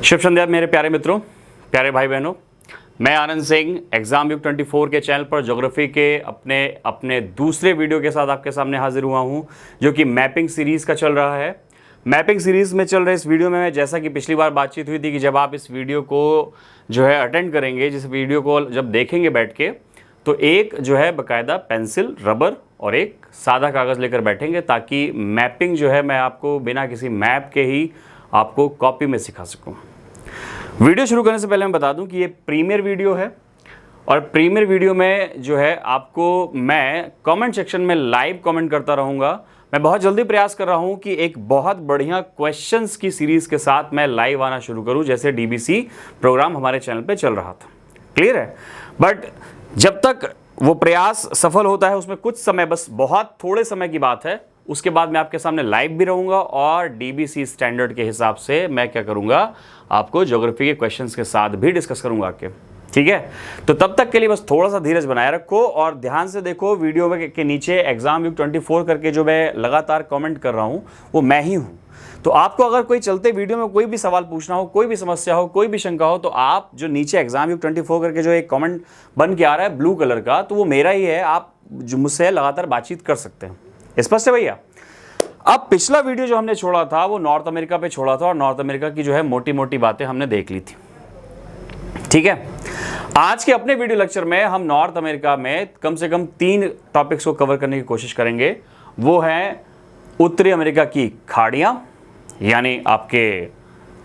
शुभ संध्या मेरे प्यारे मित्रों, प्यारे भाई बहनों। मैं आनंद सिंह एग्जाम युग 24 के चैनल पर ज्योग्राफी के अपने दूसरे वीडियो के साथ आपके सामने हाजिर हुआ हूं, जो कि मैपिंग सीरीज़ का चल रहा है। मैपिंग सीरीज़ में चल रहे इस वीडियो में, जैसा कि पिछली बार बातचीत हुई थी कि जब आप इस वीडियो को जो है अटेंड करेंगे, जिस वीडियो को जब देखेंगे बैठ के, तो एक जो है बाकायदा पेंसिल, रबर और एक सादा कागज़ लेकर बैठेंगे, ताकि मैपिंग जो है मैं आपको बिना किसी मैप के ही आपको कॉपी में सिखा सकूं। वीडियो शुरू करने से पहले मैं बता दूं कि ये प्रीमियर वीडियो है, और प्रीमियर वीडियो में जो है आपको मैं कमेंट सेक्शन में लाइव कमेंट करता रहूँगा। मैं बहुत जल्दी प्रयास कर रहा हूँ कि एक बहुत बढ़िया क्वेश्चंस की सीरीज़ के साथ मैं लाइव आना शुरू करूँ, जैसे डीबीसी प्रोग्राम हमारे चैनल पे चल रहा था। क्लियर है? बट जब तक वो प्रयास सफल होता है, उसमें कुछ समय, बस बहुत थोड़े समय की बात है, उसके बाद मैं आपके सामने लाइव भी रहूँगा और डीबीसी स्टैंडर्ड के हिसाब से मैं क्या करूँगा, आपको ज्योग्राफी के क्वेश्चंस के साथ भी डिस्कस करूँगा आके। ठीक है? तो तब तक के लिए बस थोड़ा सा धीरज बनाए रखो और ध्यान से देखो। वीडियो में के नीचे एग्जाम युग 24 करके जो मैं लगातार कमेंट कर रहा हूँ, वो मैं ही हूँ। तो आपको अगर कोई चलते वीडियो में कोई भी सवाल पूछना हो, कोई भी समस्या हो, कोई भी शंका हो, तो आप जो नीचे एग्जाम युग 24 करके जो एक कमेंट बन के आ रहा है ब्लू कलर का, तो वो मेरा ही है। आप जो मुझसे लगातार बातचीत कर सकते हैं। स्पष्ट है भैया? अब पिछला वीडियो जो हमने छोड़ा था वो नॉर्थ अमेरिका पे छोड़ा था, और नॉर्थ अमेरिका की जो है मोटी मोटी बातें हमने देख ली थी। ठीक है? आज के अपने वीडियो लेक्चर में हम नॉर्थ अमेरिका में कम से कम 3 टॉपिक्स को कवर करने की कोशिश करेंगे। वो है उत्तरी अमेरिका की खाड़ियां, यानी आपके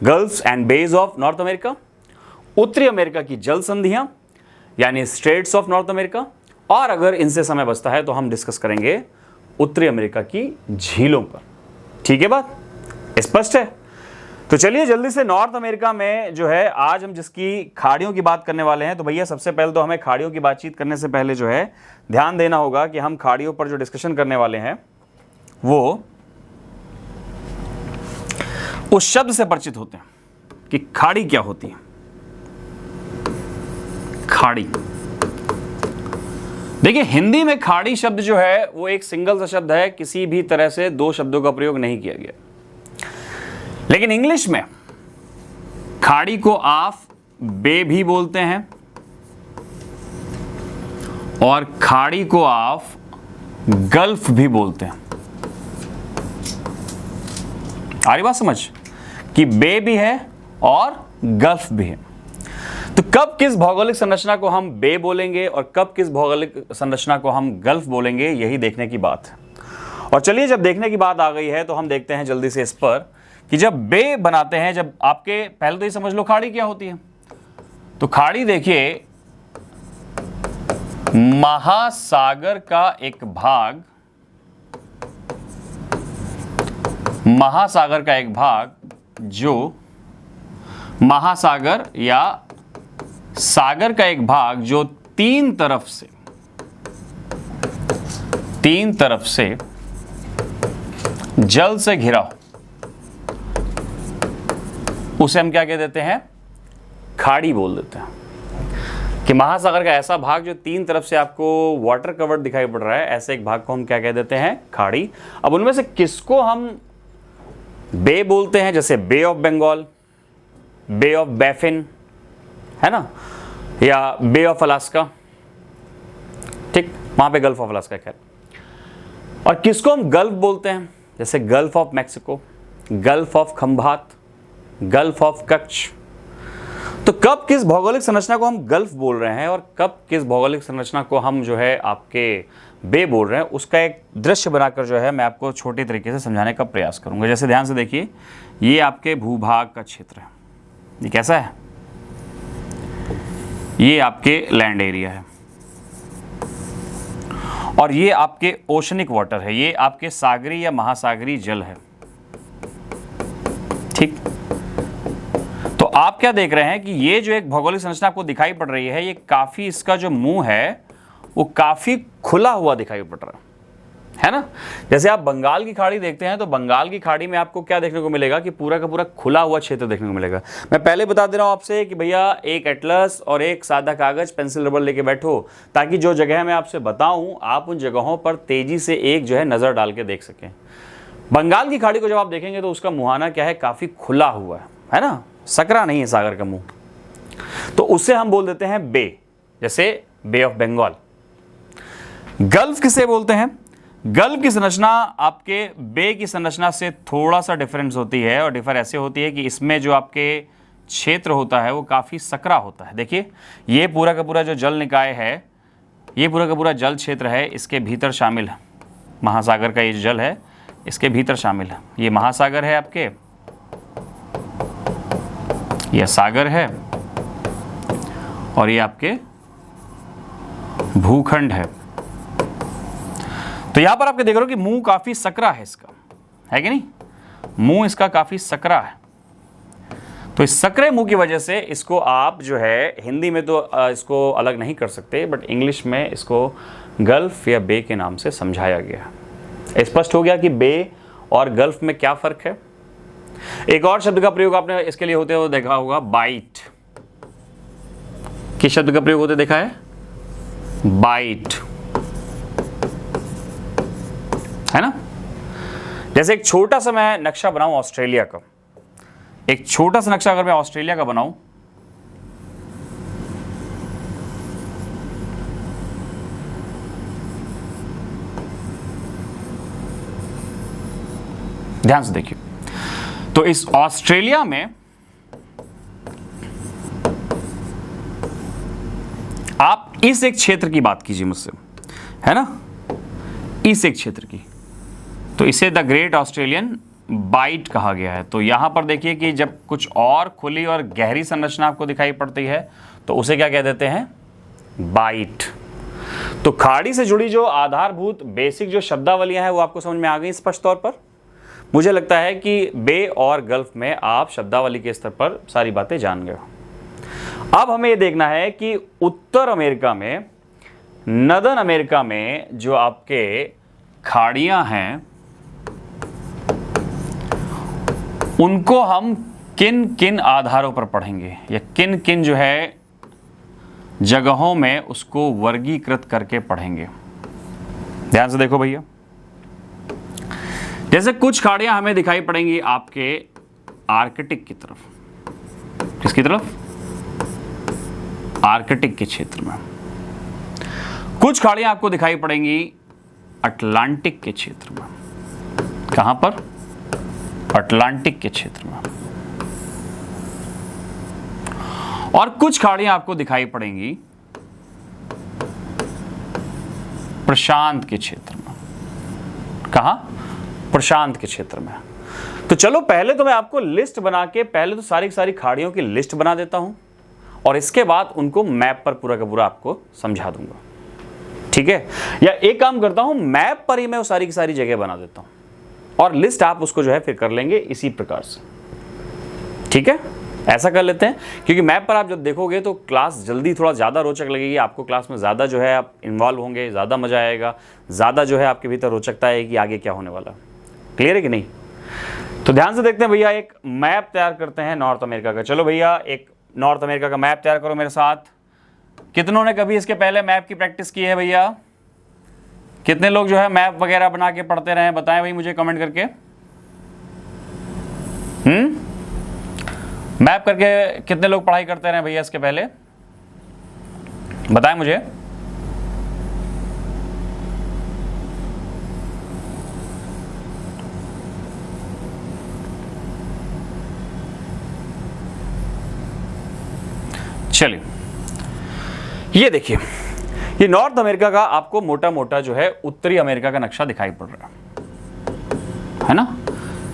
gulfs and bays of North America, उत्तरी अमेरिका की जल संधियां यानी स्ट्रेट्स ऑफ नॉर्थ अमेरिका, और अगर इनसे समय बचता है तो हम डिस्कस करेंगे उत्तरी अमेरिका की झीलों पर। ठीक है बात? स्पष्ट है? तो चलिए जल्दी से नॉर्थ अमेरिका में जो है आज हम जिसकी खाड़ियों की बात करने वाले हैं, तो भैया सबसे पहले तो हमें खाड़ियों की बातचीत करने से पहले जो है ध्यान देना होगा कि हम खाड़ियों पर जो डिस्कशन करने वाले हैं वो उस शब्द से परिचित होते हैं कि खाड़ी क्या होती है। खाड़ी, देखिए हिंदी में खाड़ी शब्द जो है वो एक सिंगल सा शब्द है, किसी भी तरह से 2 शब्दों का प्रयोग नहीं किया गया। लेकिन इंग्लिश में खाड़ी को आप बे भी बोलते हैं और खाड़ी को आप गल्फ भी बोलते हैं। आ रही बात समझ कि बे भी है और गल्फ भी है। तो कब किस भौगोलिक संरचना को हम बे बोलेंगे और कब किस भौगोलिक संरचना को हम गल्फ बोलेंगे, यही देखने की बात है। और चलिए जब देखने की बात आ गई है तो हम देखते हैं जल्दी से इस पर कि जब बे बनाते हैं, जब आपके पहले तो ये समझ लो खाड़ी क्या होती है। तो खाड़ी देखिए महासागर का एक भाग, महासागर का एक भाग जो महासागर या सागर का एक भाग जो तीन तरफ से जल से घिरा हो, उसे हम क्या कह देते हैं? खाड़ी बोल देते हैं। कि महासागर का ऐसा भाग जो 3 तरफ से आपको वाटर कवर्ड दिखाई पड़ रहा है, ऐसे एक भाग को हम क्या कह देते हैं? खाड़ी। अब उनमें से किसको हम बे बोलते हैं? जैसे बे of Bengal, bay of Baffin, है ना, या बे ऑफ अलास्का। ठीक, वहां पे गल्फ ऑफ अलास्का है। खैर, और किसको हम गल्फ बोलते हैं? जैसे gulf of Mexico, gulf of Khambhat, gulf of Kutch. तो कब किस भौगोलिक संरचना को हम गल्फ बोल रहे हैं और कब किस भौगोलिक संरचना को हम जो है आपके बे बोल रहे हैं, उसका एक दृश्य बनाकर जो है मैं आपको छोटे तरीके से समझाने का प्रयास करूंगा। जैसे ध्यान से देखिए, ये आपके भूभाग का क्षेत्र है। ये कैसा है? ये आपके लैंड एरिया है, और ये आपके ओशनिक वाटर है, ये आपके सागरी या महासागरी जल है। ठीक, तो आप क्या देख रहे हैं कि ये जो एक भौगोलिक संरचना आपको दिखाई पड़ रही है, ये काफी, इसका जो मुंह है वो काफी खुला हुआ दिखाई पड़ रहा है ना। जैसे आप बंगाल की खाड़ी देखते हैं, तो बंगाल की खाड़ी में आपको क्या देखने को मिलेगा कि पूरा का पूरा खुला हुआ क्षेत्र देखने को मिलेगा। मैं पहले बता दे रहा हूं आपसे कि भैया एक एटलस और एक सादा कागज, पेंसिल, रबर लेके बैठो, ताकि जो जगह मैं आपसे बताऊं आप उन जगहों पर तेजी से एक जो है नजर डाल के देख सकें। बंगाल की खाड़ी को जब आप देखेंगे तो उसका मुहाना क्या है, काफी खुला हुआ है ना, सकरा नहीं है सागर का मुंह, तो उसे हम बोल देते हैं बे, जैसे बे ऑफ बंगाल। गल्फ किसे बोलते हैं? गल्फ की संरचना आपके बे की संरचना से थोड़ा सा डिफरेंस होती है, और डिफर ऐसे होती है कि इसमें जो आपके क्षेत्र होता है वो काफ़ी सकरा होता है। देखिए ये पूरा का पूरा जो जल निकाय है, ये पूरा का पूरा जल क्षेत्र है, इसके भीतर शामिल है महासागर का ये जो जल है, इसके भीतर शामिल है। ये महासागर है आपके, यह सागर है, और ये आपके भूखंड है। तो यहां पर आपके देख रहे हो कि मुंह काफी सकरा है इसका, है कि नहीं? मुंह इसका काफी सकरा है। तो इस सकरे मुंह की वजह से इसको आप जो है हिंदी में तो इसको अलग नहीं कर सकते, बट इंग्लिश में इसको गल्फ या बे के नाम से समझाया गया। स्पष्ट हो गया कि बे और गल्फ में क्या फर्क है। एक और शब्द का प्रयोग आपने इसके लिए होते हुए देखा होगा, बाइट। किस शब्द का प्रयोग होते देखा है? बाइट, है ना? जैसे एक छोटा सा मैं नक्शा बनाऊं ऑस्ट्रेलिया का, एक छोटा सा नक्शा अगर मैं ऑस्ट्रेलिया का बनाऊं, ध्यान से देखिए। तो इस ऑस्ट्रेलिया में आप इस एक क्षेत्र की बात कीजिए मुझसे, है ना? इस एक क्षेत्र की, तो इसे द ग्रेट ऑस्ट्रेलियन बाइट कहा गया है। तो यहां पर देखिए कि जब कुछ और खुली और गहरी संरचना आपको दिखाई पड़ती है तो उसे क्या कह देते हैं? बाइट। तो खाड़ी से जुड़ी जो आधारभूत बेसिक जो शब्दावलियां हैं वो आपको समझ में आ गई स्पष्ट तौर पर। मुझे लगता है कि बे और गल्फ में आप शब्दावली के स्तर पर सारी बातें जान गए हो। अब हमें यह देखना है कि उत्तर अमेरिका में, नदर्न अमेरिका में जो आपके खाड़ियां हैं उनको हम किन किन आधारों पर पढ़ेंगे, या किन किन जो है जगहों में उसको वर्गीकृत करके पढ़ेंगे। ध्यान से देखो भैया, जैसे कुछ खाड़ियां हमें दिखाई पड़ेंगी आपके आर्कटिक की तरफ। किसकी तरफ? आर्कटिक के क्षेत्र में। कुछ खाड़ियां आपको दिखाई पड़ेंगी अटलांटिक के क्षेत्र में। कहां पर? अटलांटिक के क्षेत्र में। और कुछ खाड़ियां आपको दिखाई पड़ेंगी प्रशांत के क्षेत्र में। कहां? प्रशांत के क्षेत्र में। तो चलो पहले तो मैं आपको लिस्ट बना के पहले तो सारी सारी खाड़ियों की लिस्ट बना देता हूं, और इसके बाद उनको मैप पर पूरा का पूरा आपको समझा दूंगा, ठीक है? या एक काम करता हूं, मैप पर ही मैं वो सारी की सारी जगह बना देता हूं, और लिस्ट आप उसको जो है फिर कर लेंगे इसी प्रकार से, ठीक है? ऐसा कर लेते हैं, क्योंकि मैप पर आप जब देखोगे तो क्लास जल्दी थोड़ा ज़्यादा रोचक लगेगी आपको। क्लास में ज़्यादा जो है आप इन्वॉल्व होंगे, ज़्यादा मज़ा आएगा, ज़्यादा जो है आपके भीतर रोचकता है कि आगे क्या होने वाला। क्लियर है कि नहीं? तो ध्यान से देखते हैं भैया, एक मैप तैयार करते हैं नॉर्थ अमेरिका का। चलो भैया एक नॉर्थ अमेरिका का मैप तैयार करो मेरे साथ। कितनों ने कभी इसके पहले मैप की प्रैक्टिस की है भैया? कितने लोग जो है मैप वगैरह बना के पढ़ते रहे? बताएं भाई मुझे कमेंट करके। मैप करके कितने लोग पढ़ाई करते रहे भैया इसके पहले? बताएं मुझे। चलिए ये देखिए, ये नॉर्थ अमेरिका का आपको मोटा मोटा जो है उत्तरी अमेरिका का नक्शा दिखाई पड़ रहा है ना?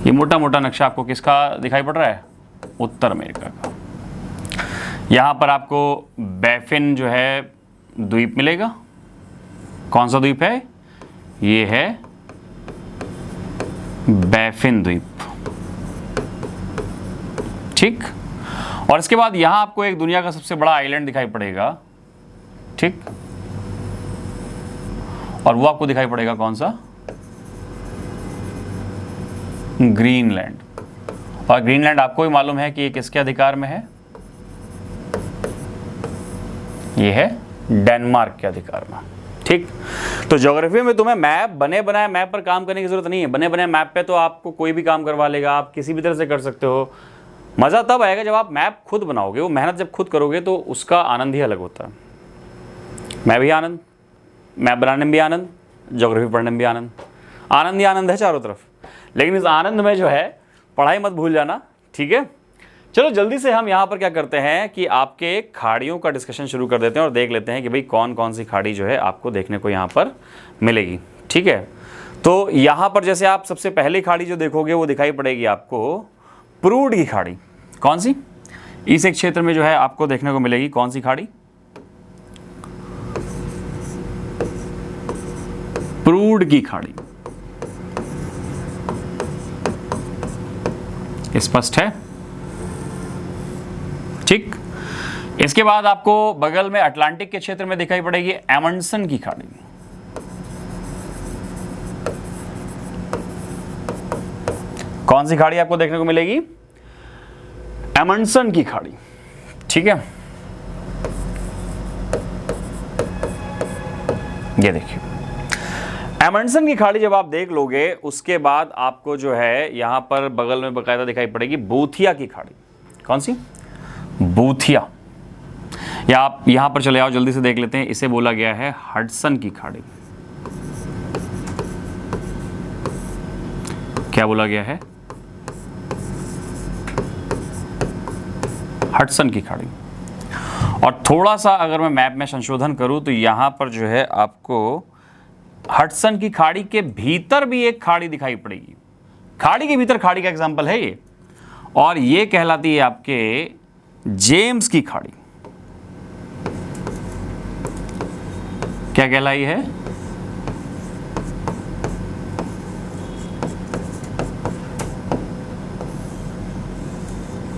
ये मोटा मोटा नक्शा आपको किसका दिखाई पड़ रहा है? उत्तर अमेरिका का। यहां पर आपको बैफिन जो है द्वीप मिलेगा। कौन सा द्वीप है? ये है बैफिन द्वीप, ठीक। और इसके बाद यहां आपको एक दुनिया का सबसे बड़ा आइलैंड दिखाई पड़ेगा, ठीक। और वो आपको दिखाई पड़ेगा कौन सा? ग्रीनलैंड। और ग्रीनलैंड आपको भी मालूम है कि ये किसके अधिकार में है? ये है डेनमार्क के अधिकार में, ठीक। तो ज्योग्राफी में तुम्हें मैप, बने बनाए मैप पर काम करने की जरूरत नहीं है। बने बनाए मैप पे तो आपको कोई भी काम करवा लेगा, आप किसी भी तरह से कर सकते हो। मज़ा तब आएगा जब आप मैप खुद बनाओगे, वो मेहनत जब खुद करोगे तो उसका आनंद ही अलग होता है। मैं भी आनंद, मैप बनाने में भी आनंद, ज्योग्राफी पढ़ने में भी आनंद, आनंद ही आनंद है चारों तरफ। लेकिन इस आनंद में जो है पढ़ाई मत भूल जाना, ठीक है। चलो जल्दी से हम यहाँ पर क्या करते हैं कि आपके खाड़ियों का डिस्कशन शुरू कर देते हैं और देख लेते हैं कि भाई कौन कौन सी खाड़ी जो है आपको देखने को यहाँ पर मिलेगी, ठीक है। तो यहाँ पर जैसे आप सबसे पहली खाड़ी जो देखोगे वो दिखाई पड़ेगी आपको प्रूड की खाड़ी। कौन सी? इस एक क्षेत्र में जो है आपको देखने को मिलेगी कौन सी खाड़ी? प्रूड की खाड़ी। स्पष्ट है? ठीक। इसके बाद आपको बगल में अटलांटिक के क्षेत्र में दिखाई पड़ेगी एमंडसन की खाड़ी। कौन सी खाड़ी आपको देखने को मिलेगी? एमंडसन की खाड़ी, ठीक है। ये देखिए एमंडसन की खाड़ी जब आप देख लोगे उसके बाद आपको जो है यहां पर बगल में बकायदा दिखाई पड़ेगी बूथिया की खाड़ी। कौन सी? बूथिया। या आप यहां पर चले आओ, जल्दी से देख लेते हैं। इसे बोला गया है हडसन की खाड़ी। क्या बोला गया है? हडसन की खाड़ी। और थोड़ा सा अगर मैं मैप में संशोधन करूं तो यहां पर जो है आपको हडसन की खाड़ी के भीतर भी एक खाड़ी दिखाई पड़ेगी। खाड़ी के भीतर खाड़ी का एग्जांपल है ये, और ये कहलाती है आपके जेम्स की खाड़ी। क्या कहलाई है?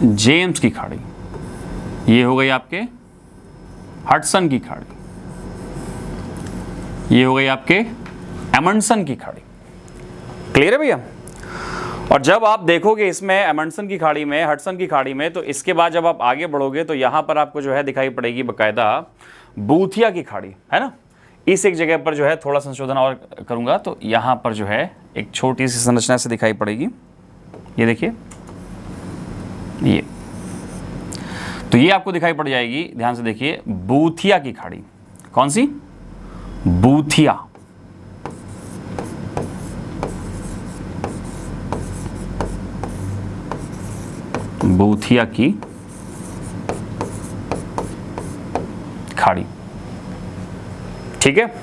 जेम्स की खाड़ी। ये हो गई आपके हडसन की खाड़ी, ये हो गई आपके एमंडसन की खाड़ी। क्लियर है भैया? और जब आप देखोगे इसमें एमंडसन की खाड़ी में, हडसन की खाड़ी में, तो इसके बाद जब आप आगे बढ़ोगे तो यहां पर आपको जो है दिखाई पड़ेगी बकायदा बूथिया की खाड़ी, है ना। इस एक जगह पर जो है थोड़ा संशोधन और करूंगा तो यहां पर जो है एक छोटी सी संरचना से दिखाई पड़ेगी। ये देखिए, ये तो ये आपको दिखाई पड़ जाएगी, ध्यान से देखिए, बूथिया की खाड़ी। कौन सी? बूथिया। बूथिया की खाड़ी, ठीक है।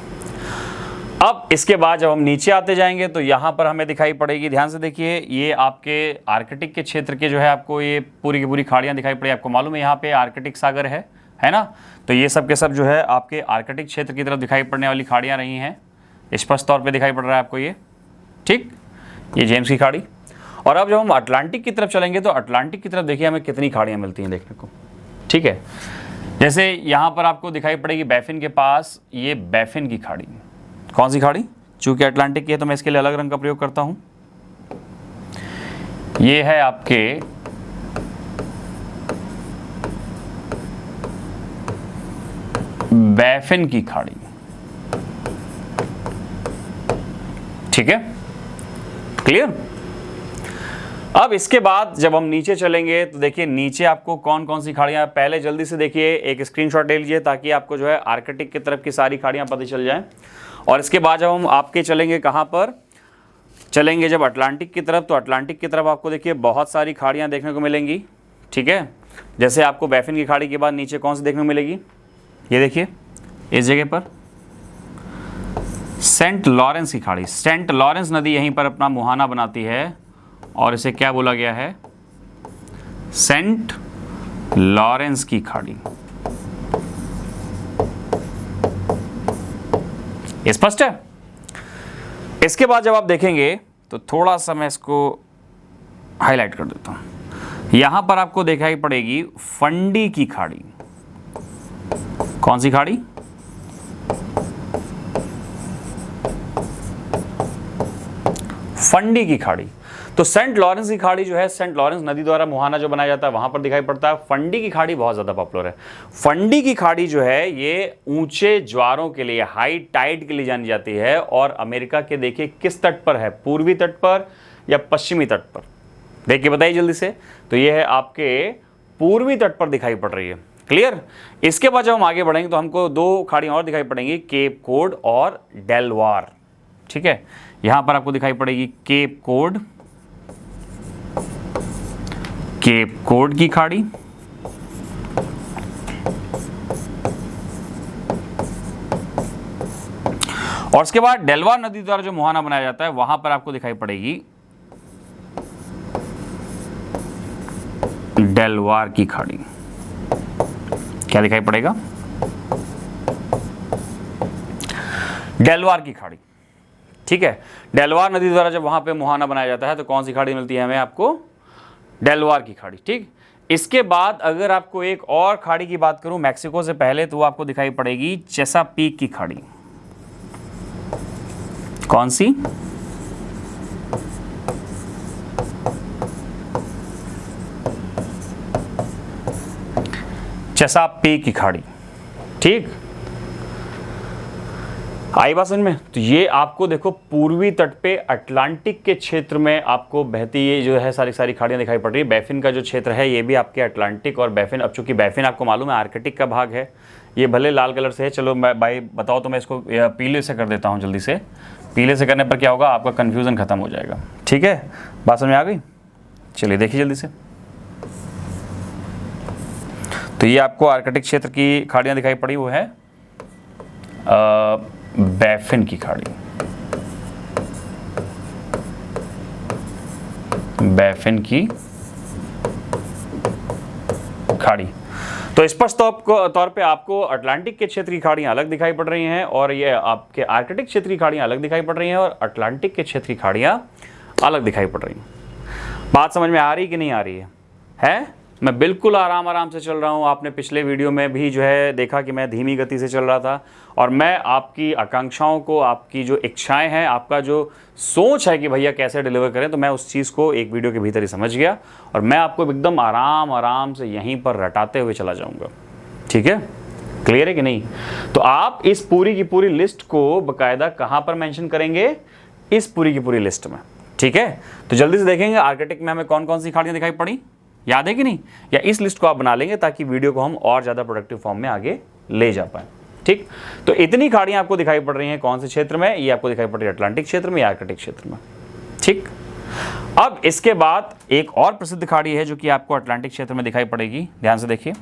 अब इसके बाद जब हम नीचे आते जाएंगे तो यहां पर हमें दिखाई पड़ेगी, ध्यान से देखिए, ये आपके आर्कटिक के क्षेत्र के जो है आपको ये पूरी की पूरी खाड़ियां दिखाई पड़ी। आपको मालूम है यहाँ पे आर्कटिक सागर है ना। तो ये सब के सब जो है आपके आर्कटिक क्षेत्र की तरफ दिखाई पड़ने वाली खाड़ियां रही हैं। स्पष्ट तौर पे दिखाई पड़ रहा है आपको ये, ठीक। ये जेम्स की खाड़ी। और अब जब हम अटलांटिक की तरफ चलेंगे तो अटलांटिक की तरफ देखिए हमें कितनी खाड़ियाँ मिलती हैं देखने को, ठीक है। जैसे यहाँ पर आपको दिखाई पड़ेगी बैफिन के पास, ये बैफिन की खाड़ी। कौन सी खाड़ी? चूंकि अटलांटिक की है तो मैं इसके लिए अलग रंग का प्रयोग करता हूं। ये है आपके बैफिन की खाड़ी, ठीक है। क्लियर? अब इसके बाद जब हम नीचे चलेंगे तो देखिए नीचे आपको कौन कौन सी खाड़ियां, पहले जल्दी से देखिए एक स्क्रीनशॉट ले लीजिए ताकि आपको जो है आर्कटिक की तरफ की सारी खाड़ियां पता चल जाएं। और इसके बाद जब हम आपके चलेंगे कहां पर चलेंगे, जब अटलांटिक की तरफ, तो अटलांटिक की तरफ आपको देखिए बहुत सारी खाड़ियां देखने को मिलेंगी, ठीक है। जैसे आपको बैफिन की खाड़ी के बाद नीचे कौन सी देखने को मिलेगी? ये देखिए इस जगह पर सेंट लॉरेंस की खाड़ी। सेंट लॉरेंस नदी यहीं पर अपना मुहाना बनाती है और इसे क्या बोला गया है? सेंट लॉरेंस की खाड़ी। स्पष्ट है? इसके बाद जब आप देखेंगे तो थोड़ा सा मैं इसको हाईलाइट कर देता हूं। यहां पर आपको दिखाई पड़ेगी फंडी की खाड़ी। कौन सी खाड़ी? फंडी की खाड़ी। तो सेंट लॉरेंस की खाड़ी जो है, सेंट लॉरेंस नदी द्वारा मुहाना जो बनाया जाता है वहां पर दिखाई पड़ता है। फंडी की खाड़ी बहुत ज्यादा पॉपुलर है। फंडी की खाड़ी जो है ये ऊंचे ज्वारों के लिए, हाई टाइड के लिए जानी जाती है। और अमेरिका के देखिए किस तट पर है, पूर्वी तट पर या पश्चिमी तट पर? देख के बताइए जल्दी से। तो ये है आपके पूर्वी तट पर दिखाई पड़ रही है। क्लियर। इसके बाद जब हम आगे बढ़ेंगे तो हमको दो खाड़ियां और दिखाई पड़ेंगी, केप कोड और डेलवार। ठीक है, यहां पर आपको दिखाई पड़ेगी केप कोड की खाड़ी, और उसके बाद डेलवार नदी द्वारा जो मुहाना बनाया जाता है वहां पर आपको दिखाई पड़ेगी डेलवार की खाड़ी। क्या दिखाई पड़ेगा? डेलवार की खाड़ी। ठीक है, डेलवार नदी द्वारा जब वहां पे मुहाना बनाया जाता है तो कौन सी खाड़ी मिलती है हमें? आपको डेलवार की खाड़ी। ठीक, इसके बाद अगर आपको एक और खाड़ी की बात करूं मैक्सिको से पहले, तो वो आपको दिखाई पड़ेगी चेसापीक की खाड़ी। कौन सी? चेसापीक की खाड़ी। ठीक, आई बात समझ में? तो ये आपको देखो पूर्वी तट पे अटलांटिक के क्षेत्र में आपको बहती ये जो है सारी खाड़ियां दिखाई पड़ रही है। बैफिन का जो क्षेत्र है ये भी आपके अटलांटिक और बैफिन, अब चूंकि बैफिन आपको मालूम है आर्कटिक का भाग है, ये भले लाल कलर से है, चलो मैं भाई बताओ तो मैं इसको पीले से कर देता हूँ जल्दी से। पीले से करने पर क्या होगा, आपका कन्फ्यूजन खत्म हो जाएगा। ठीक है, बात समझ में आ गई? चलिए देखिए जल्दी से। तो ये आपको आर्कटिक क्षेत्र की खाड़ियां दिखाई पड़ी, वो है बैफिन की खाड़ी। बैफिन की खाड़ी। तो स्पष्ट तौर पे आपको अटलांटिक के क्षेत्र की खाड़ियां अलग दिखाई पड़ रही हैं और ये आपके आर्कटिक क्षेत्र की खाड़ियां अलग दिखाई पड़ रही हैं और अटलांटिक के क्षेत्र की खाड़ियां अलग दिखाई पड़ रही हैं। बात समझ में आ रही कि नहीं आ रही है? मैं बिल्कुल आराम से चल रहा हूं। आपने पिछले वीडियो में भी जो है देखा कि मैं धीमी गति से चल रहा था और मैं आपकी आकांक्षाओं को, आपकी जो इच्छाएं हैं, आपका जो सोच है कि भैया कैसे डिलीवर करें, तो मैं उस चीज़ को एक वीडियो के भीतर ही समझ गया और मैं आपको एकदम आराम से यहीं पर रटाते हुए चला जाऊंगा। ठीक है, क्लियर है कि नहीं? तो आप इस पूरी की पूरी लिस्ट को बाकायदा कहां पर मेंशन करेंगे? इस पूरी की पूरी लिस्ट में। ठीक है, तो जल्दी से देखेंगे आर्कटिक में हमें कौन कौन सी खाड़ियां दिखाई पड़ी, याद है कि नहीं? या इस लिस्ट को आप बना लेंगे ताकि वीडियो को हम और ज़्यादा प्रोडक्टिव फॉर्म में आगे ले जा पाए। ठीक, तो इतनी खाड़ियां आपको दिखाई पड़ रही हैं कौन से क्षेत्र में? ये आपको दिखाई पड़ रही है अटलांटिक क्षेत्र में या आर्कटिक क्षेत्र में। ठीक, अब इसके बाद एक और प्रसिद्ध खाड़ी है जो कि आपको अटलांटिक क्षेत्र में दिखाई पड़ेगी, ध्यान से देखिए,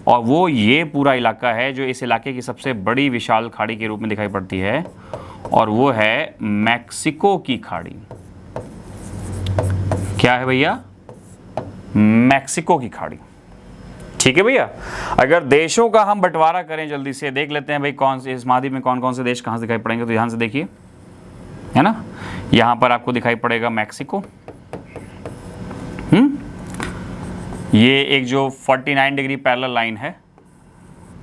और वो ये पूरा इलाका है जो इस इलाके की सबसे बड़ी विशाल खाड़ी के रूप में दिखाई पड़ती है, और वो है मैक्सिको की खाड़ी। क्या है भैया? मैक्सिको की खाड़ी। ठीक है भैया, अगर देशों का हम बंटवारा करें जल्दी से देख लेते हैं भाई कौन से इस महाद्वीप में कौन कौन से देश कहां से दिखाई पड़ेंगे। तो ध्यान से देखिए, है ना, यहां पर आपको दिखाई पड़ेगा मैक्सिको। ये एक जो 49 डिग्री पैरेलल लाइन है,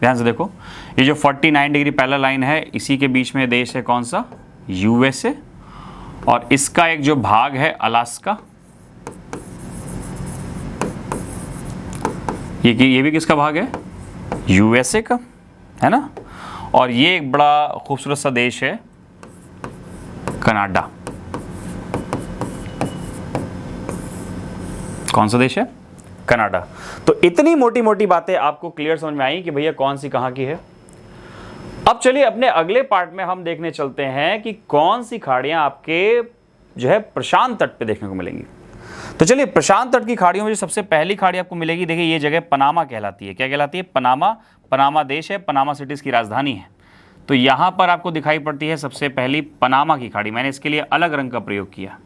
ध्यान से देखो, ये जो 49 डिग्री पैरेलल लाइन है इसी के बीच में देश है कौन सा? यूएसए, और इसका एक जो भाग है अलास्का। ये भी किसका भाग है? यूएसए का, है ना। और ये एक बड़ा खूबसूरत सा देश है कनाडा। कौन सा देश है? कनाडा। तो इतनी मोटी मोटी बातें आपको क्लियर समझ में आई कि भैया कौन सी कहां की है। अब चलिए अपने अगले पार्ट में हम देखने चलते हैं कि कौन सी खाड़ियां आपके जो है प्रशांत तट पे देखने को मिलेंगी। तो चलिए, प्रशांत तट की खाड़ियों में जो सबसे पहली खाड़ी आपको मिलेगी, देखिए ये जगह पनामा कहलाती है। क्या कहलाती है? पनामा। पनामा देश है, पनामा सिटी की राजधानी है। तो यहां पर आपको दिखाई पड़ती है सबसे पहली पनामा की खाड़ी। मैंने इसके लिए अलग रंग का प्रयोग किया,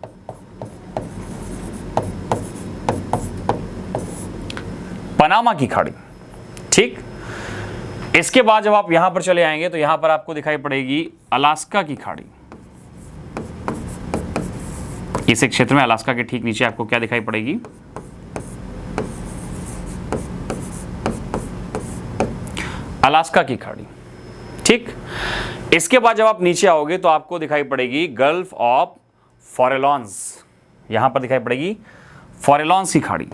पनामा की खाड़ी। ठीक, इसके बाद जब आप यहां पर चले आएंगे तो यहां पर आपको दिखाई पड़ेगी अलास्का की खाड़ी। इस क्षेत्र में अलास्का के ठीक नीचे आपको क्या दिखाई पड़ेगी? अलास्का की खाड़ी। ठीक, इसके बाद जब आप नीचे आओगे तो आपको दिखाई पड़ेगी गल्फ ऑफ फॉरेलॉन्स। यहां पर दिखाई पड़ेगी फॉरेलॉन्स की खाड़ी।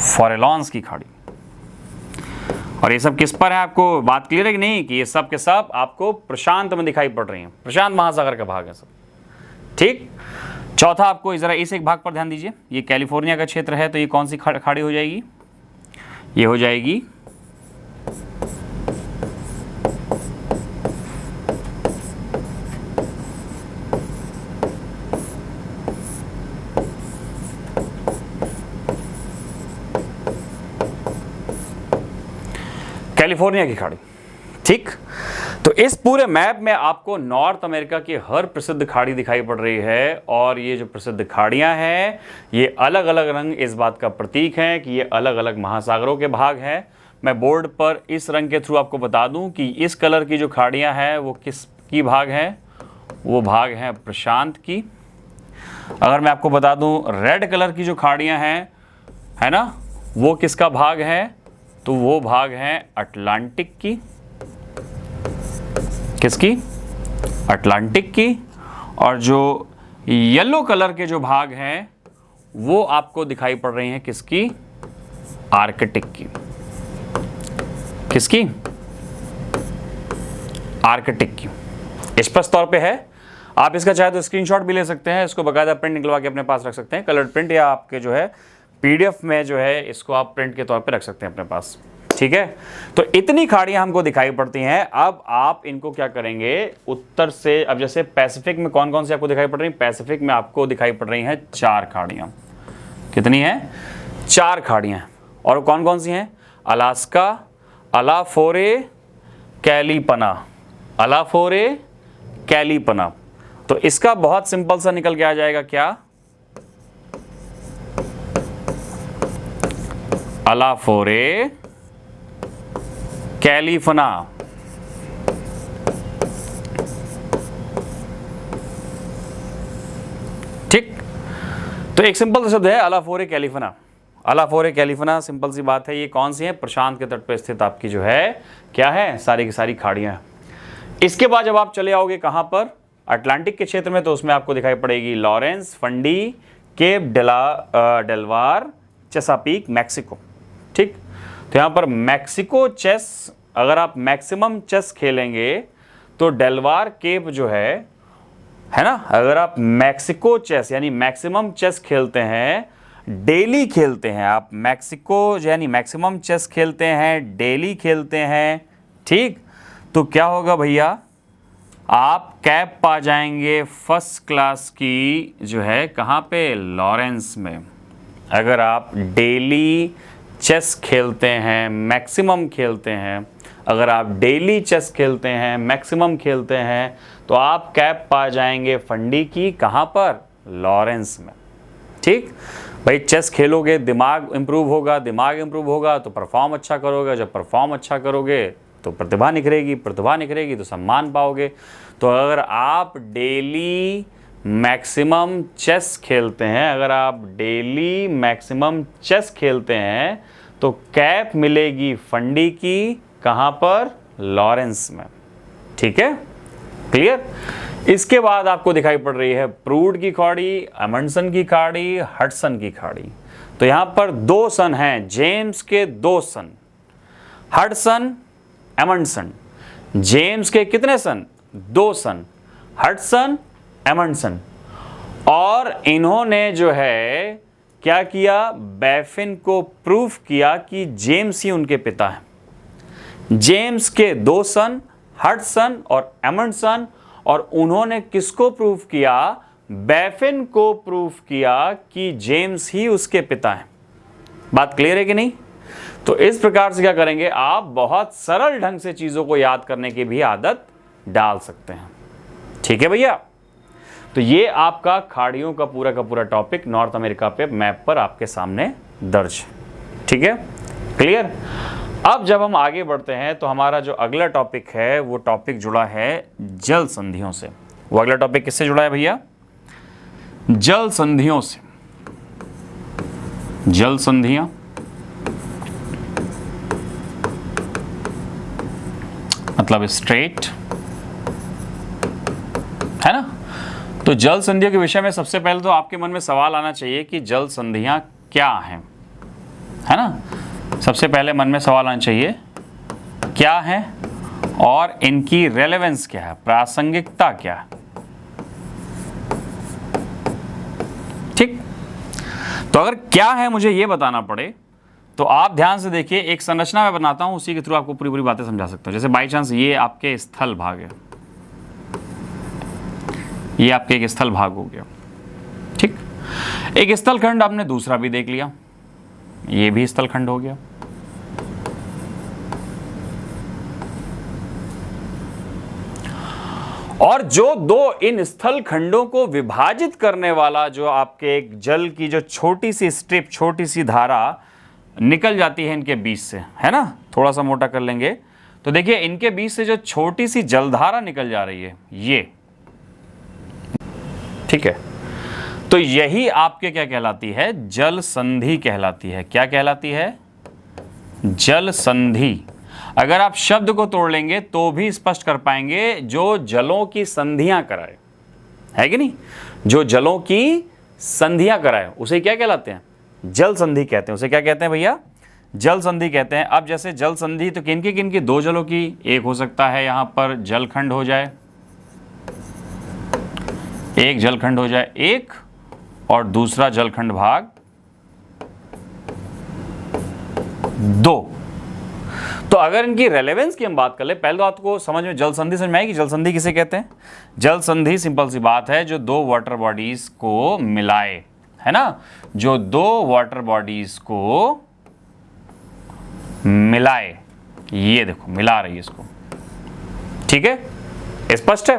फॉरेलॉन्स की खाड़ी। और ये सब किस पर है, आपको बात क्लियर है कि नहीं, कि ये सब के सब आपको प्रशांत में दिखाई पड़ रही हैं, प्रशांत महासागर का भाग है सब। ठीक। चौथा आपको जरा इस एक भाग पर ध्यान दीजिए, ये कैलिफोर्निया का क्षेत्र है, तो ये कौन सी खाड़ी हो जाएगी, ये हो जाएगी कैलिफोर्निया की खाड़ी। ठीक। तो इस पूरे मैप में आपको नॉर्थ अमेरिका की हर प्रसिद्ध खाड़ी दिखाई पड़ रही है, और ये जो प्रसिद्ध खाड़ियां हैं ये अलग अलग रंग इस बात का प्रतीक हैं कि ये अलग अलग महासागरों के भाग हैं। मैं बोर्ड पर इस रंग के थ्रू आपको बता दूं कि इस कलर की जो खाड़ियां हैं वो किस की भाग है, वो भाग हैं प्रशांत की। अगर मैं आपको बता दूं रेड कलर की जो खाड़ियां हैं, है ना, वो किसका भाग है, तो वो भाग है अटलांटिक की। किसकी, अटलांटिक की। और जो येलो कलर के जो भाग हैं वो आपको दिखाई पड़ रही हैं किसकी, आर्कटिक की। किसकी, आर्कटिक की। स्पष्ट तौर पे है। आप इसका चाहे तो स्क्रीनशॉट भी ले सकते हैं, इसको बकायदा प्रिंट निकलवा के अपने पास रख सकते हैं, कलर्ड प्रिंट, या आपके जो है पीडीएफ में जो है इसको आप प्रिंट के तौर पे रख सकते हैं अपने पास। ठीक है। तो इतनी खाड़ियां हमको दिखाई पड़ती हैं। अब आप इनको क्या करेंगे, उत्तर से, अब जैसे पैसिफिक में कौन कौन सी आपको दिखाई पड़ रही है, पैसिफिक में आपको दिखाई पड़ रही हैं 4 खाड़ियां। कितनी हैं, 4 खाड़ियां। और कौन कौन सी हैं, अलास्का, अलाफोरे, कैलिपना, अलाफोरे, कैलिपना। तो इसका बहुत सिंपल सा निकल के आ जाएगा क्या, अलाफोरे, कैलिफना। ठीक। तो एक सिंपल सा शब्द है अलाफोरे कैलिफना। अलाफोरे कैलिफना, सिंपल सी बात है। ये कौन सी है, प्रशांत के तट पर स्थित आपकी जो है क्या है, सारी की सारी खाड़ियां। इसके बाद जब आप चले आओगे कहां पर, अटलांटिक के क्षेत्र में, तो उसमें आपको दिखाई पड़ेगी Lawrence, Fundy, cap डेलवार, Chesapeake, Mexico. ठीक। तो यहां पर मैक्सिको चेस, अगर आप मैक्सिमम चेस खेलेंगे तो डेलवार केप जो है ना, अगर आप मैक्सिको चेस यानी मैक्सिमम चेस खेलते हैं, डेली खेलते हैं आप, मैक्सिको यानी मैक्सिमम चेस खेलते हैं, डेली खेलते हैं, ठीक, तो क्या होगा भैया, आप कैप पा जाएंगे फर्स्ट क्लास की जो है कहाँ पे, लॉरेंस में। अगर आप डेली चेस खेलते हैं, मैक्सिमम खेलते हैं, अगर आप डेली चेस खेलते हैं, मैक्सिमम खेलते हैं, तो आप कैप पा जाएंगे फंडी की, कहाँ पर, लॉरेंस में। ठीक भाई, चेस खेलोगे दिमाग इंप्रूव होगा, दिमाग इंप्रूव होगा तो परफॉर्म अच्छा करोगे, जब परफॉर्म अच्छा करोगे तो प्रतिभा निखरेगी, प्रतिभा निखरेगी तो सम्मान पाओगे। तो अगर आप डेली मैक्सिमम चेस खेलते हैं, अगर आप डेली मैक्सिमम चेस खेलते हैं तो कैप मिलेगी फंडी की, कहां पर, लॉरेंस में। ठीक है, क्लियर। इसके बाद आपको दिखाई पड़ रही है प्रूड की खाड़ी, अमंडसन की खाड़ी, हडसन की खाड़ी। तो यहां पर 2 सन हैं, जेम्स के 2 सन, हडसन, अमंडसन। जेम्स के कितने सन, 2 सन, हडसन, अमंडसन। और इन्होंने जो है क्या किया, बैफिन को प्रूफ किया कि जेम्स ही उनके पिता हैं। जेम्स के 2 सन, हडसन और अमंडसन। और उन्होंने किसको प्रूफ किया, बैफिन को प्रूफ किया कि जेम्स ही उसके पिता हैं। बात क्लियर है कि नहीं। तो इस प्रकार से क्या करेंगे, आप बहुत सरल ढंग से चीजों को याद करने की भी आदत डाल सकते हैं। ठीक है भैया। तो ये आपका खाड़ियों का पूरा टॉपिक नॉर्थ अमेरिका पे मैप पर आपके सामने दर्ज है। ठीक है, क्लियर। अब जब हम आगे बढ़ते हैं तो हमारा जो अगला टॉपिक है वो टॉपिक जुड़ा है जल संधियों से। वो अगला टॉपिक किससे जुड़ा है भैया, जल संधियों से। जल संधियां मतलब स्ट्रेट, है ना। तो जल संधियों के विषय में सबसे पहले तो आपके मन में सवाल आना चाहिए कि जल संधियां क्या हैं, है ना। सबसे पहले मन में सवाल आना चाहिए क्या है और इनकी रेलेवेंस क्या है, प्रासंगिकता क्या है। ठीक, तो अगर क्या है मुझे ये बताना पड़े तो आप ध्यान से देखिए, एक संरचना मैं बनाता हूं, उसी के थ्रू आपको पूरी पूरी बातें समझा सकता हूं। जैसे बाई चांस ये आपके स्थल भाग है, ये आपके एक स्थल भाग हो गया। ठीक, एक स्थल खंड आपने दूसरा भी देख लिया, ये भी स्थल खंड हो गया। और जो दो इन स्थल खंडों को विभाजित करने वाला जो आपके एक जल की जो छोटी सी स्ट्रिप, छोटी सी धारा निकल जाती है इनके बीच से, है ना, थोड़ा सा मोटा कर लेंगे तो देखिए इनके बीच से जो छोटी सी जलधारा निकल जा रही है ये, ठीक है, तो यही आपके क्या कहलाती है, जल संधि कहलाती है। क्या कहलाती है, जल संधि। अगर आप शब्द को तोड़ लेंगे तो भी स्पष्ट कर पाएंगे, जो जलों की संधियां कराए, है कि नहीं, जो जलों की संधियां कराए उसे क्या कहलाते हैं, जल संधि कहते हैं। उसे क्या कहते हैं भैया, जल संधि कहते हैं। अब जैसे जल संधि तो किनकी किनकी, दो जलों की, एक हो सकता है यहां पर जलखंड हो जाए, एक जलखंड हो जाए एक, और दूसरा जलखंड भाग दो। तो अगर इनकी रेलेवेंस की हम बात कर ले, पहले तो आपको समझ में जल संधि समझ में आएगी। जल संधि किसे कहते हैं, जल संधि सिंपल सी बात है, जो दो वाटर बॉडीज को मिलाए, है ना, जो दो वाटर बॉडीज को मिलाए, ये देखो मिला रही है इसको, ठीक है, स्पष्ट है।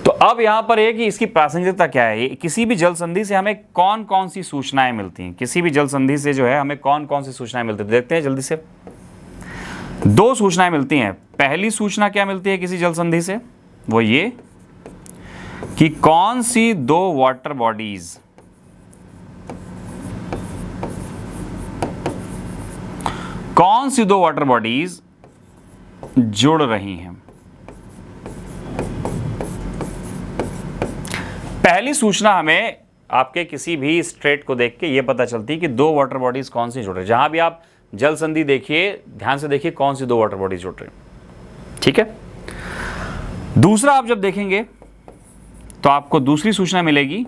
तो अब यहां पर है कि इसकी प्रासंगिकता क्या है, किसी भी जल संधि से हमें कौन कौन सी सूचनाएं मिलती हैं, किसी भी जल संधि से जो है हमें कौन कौन सी सूचनाएं मिलती हैं, देखते हैं जल्दी से। दो सूचनाएं मिलती हैं। पहली सूचना क्या मिलती है किसी जल संधि से, वो ये कि कौन सी दो वाटर बॉडीज जुड़ रही हैं। पहली सूचना हमें आपके किसी भी स्ट्रेट को देख के ये पता चलती है कि दो वाटर बॉडीज कौन सी जुड़ रही है। जहां भी आप जल संधि देखिए, ध्यान से देखिए कौन सी दो वाटर बॉडीज जुड़ रही है, ठीक है। दूसरा आप जब देखेंगे तो आपको दूसरी सूचना मिलेगी,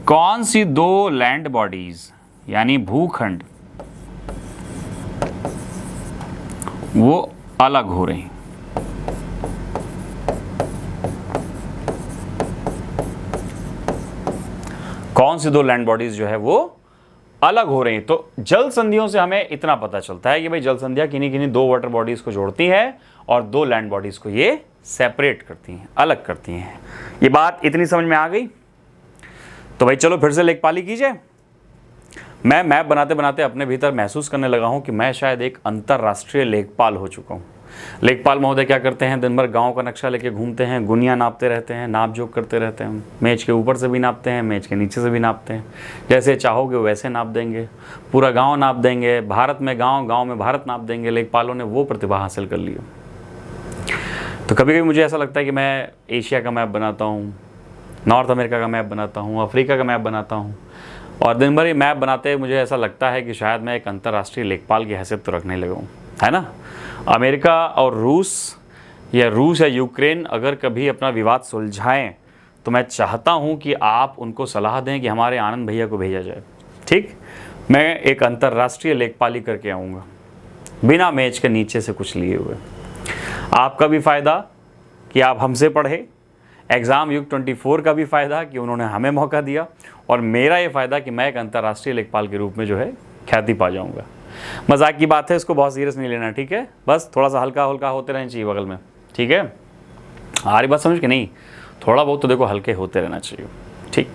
कौन सी दो लैंड बॉडीज यानी भूखंड वो अलग हो रही, कौन सी दो लैंड बॉडीज जो है वो अलग हो रही हैं। तो जल संधियों से हमें इतना पता चलता है कि भाई जल संधियां किन्हीं किन्हीं दो वाटर बॉडीज को जोड़ती हैं और दो लैंड बॉडीज को ये सेपरेट करती हैं, अलग करती हैं। ये बात इतनी समझ में आ गई। तो भाई चलो फिर से लेखपाली कीजिए। मैं मैप बनाते बनाते अपने भीतर महसूस करने लगा हूं कि मैं शायद एक अंतरराष्ट्रीय लेखपाल हो चुका हूं। लेखपाल महोदय क्या करते हैं, दिन भर गांव का नक्शा लेके घूमते हैं, गुनिया नापते रहते हैं, नाप जोक करते रहते हैं, मेज के ऊपर से भी नापते हैं, मेज के नीचे से भी नापते हैं, जैसे चाहोगे वैसे नाप देंगे, पूरा गांव नाप देंगे, भारत में गांव, गांव में भारत नाप देंगे। लेखपालों ने वो प्रतिभा हासिल कर ली। तो कभी कभी मुझे ऐसा लगता है कि मैं एशिया का मैप बनाता हूँ, नॉर्थ अमेरिका का मैप बनाता हूँ, अफ्रीका का मैप बनाता हूँ, और दिन भर ये मैप बनाते हुए मुझे ऐसा लगता है कि शायद मैं एक अंतर्राष्ट्रीय लेखपाल की हैसियत तो रखने लगा हूँ, है ना। अमेरिका और रूस या यूक्रेन अगर कभी अपना विवाद सुलझाएं तो मैं चाहता हूं कि आप उनको सलाह दें कि हमारे आनंद भैया को भेजा जाए, ठीक। मैं एक अंतर्राष्ट्रीय लेखपाली करके आऊँगा, बिना मेज के नीचे से कुछ लिए हुए। आपका भी फ़ायदा कि आप हमसे पढ़े, एग्ज़ाम युग 24 का भी फ़ायदा कि उन्होंने हमें मौका दिया, और मेरा ये फ़ायदा कि मैं एक अंतर्राष्ट्रीय लेखपाल के रूप में जो है ख्याति पा जाऊँगा। मजाक की बात है, इसको बहुत सीरियस नहीं लेना, ठीक है। बस थोड़ा सा हल्का हल्का होते रहना चाहिए बगल में, ठीक है। हमारी बात समझ के नहीं, थोड़ा बहुत तो देखो हल्के होते रहना चाहिए, ठीक।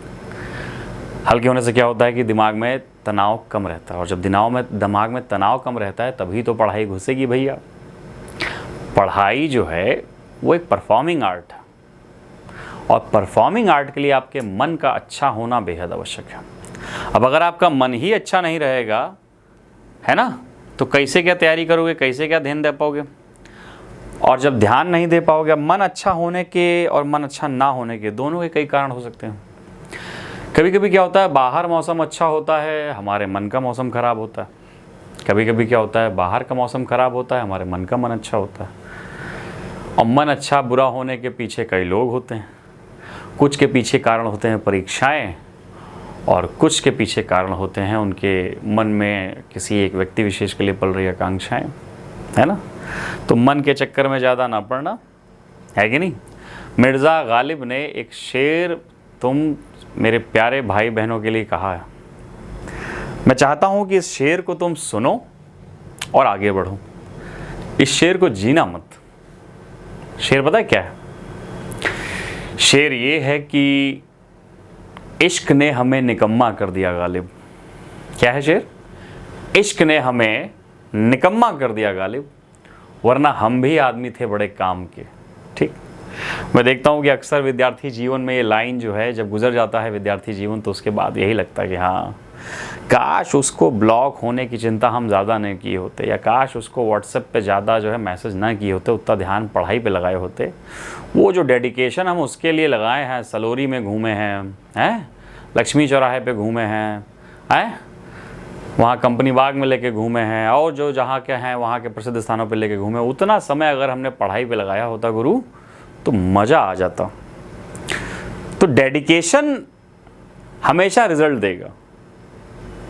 हल्के होने से क्या होता है कि दिमाग में तनाव कम रहता है, और जब दिमाग में तनाव कम रहता है तभी तो पढ़ाई घुसेगी भैया। पढ़ाई जो है वो एक परफॉर्मिंग आर्ट है, और परफॉर्मिंग आर्ट के लिए आपके मन का अच्छा होना बेहद आवश्यक है। अब अगर आपका मन ही अच्छा नहीं रहेगा, है ना, तो कैसे क्या तैयारी करोगे, कैसे क्या ध्यान दे पाओगे। और जब ध्यान नहीं दे पाओगे, मन अच्छा होने के और मन अच्छा ना होने के दोनों के कई कारण हो सकते हैं। कभी कभी क्या होता है, बाहर मौसम अच्छा होता है, हमारे मन का मौसम खराब होता कभी कभी क्या होता है, बाहर का मौसम ख़राब होता है, हमारे मन का मन अच्छा होता है। और मन अच्छा बुरा होने के पीछे कई लोग होते हैं। कुछ के पीछे कारण होते हैं परीक्षाएं, और कुछ के पीछे कारण होते हैं उनके मन में किसी एक व्यक्ति विशेष के लिए पल रही आकांक्षाएं, है ना। तो मन के चक्कर में ज़्यादा ना पड़ना, है कि नहीं। मिर्ज़ा गालिब ने एक शेर तुम मेरे प्यारे भाई बहनों के लिए कहा है। मैं चाहता हूँ कि इस शेर को तुम सुनो और आगे बढ़ो। इस शेर को जीना मत। शेर पता है क्या है? शेर ये है कि इश्क ने हमें निकम्मा कर दिया गालिब। क्या है शेर? इश्क ने हमें निकम्मा कर दिया गालिब, वरना हम भी आदमी थे बड़े काम के। ठीक। मैं देखता हूँ कि अक्सर विद्यार्थी जीवन में ये लाइन जो है, जब गुजर जाता है विद्यार्थी जीवन, तो उसके बाद यही लगता है कि हाँ, काश उसको ब्लॉक होने की चिंता हम ज़्यादा नहीं किए होते, या काश उसको व्हाट्सएप पे ज़्यादा जो है मैसेज ना किए होते, उतना ध्यान पढ़ाई पे लगाए होते। वो जो डेडिकेशन हम उसके लिए लगाए हैं, सलोरी में घूमे हैं, लक्ष्मी चौराहे पे घूमे हैं, वहाँ कंपनी बाग में लेके घूमे हैं, और जो जहाँ के हैं वहाँ के प्रसिद्ध स्थानों पे लेके घूमे, उतना समय अगर हमने पढ़ाई पे लगाया होता गुरु, तो मज़ा आ जाता। तो डेडिकेशन हमेशा रिजल्ट देगा।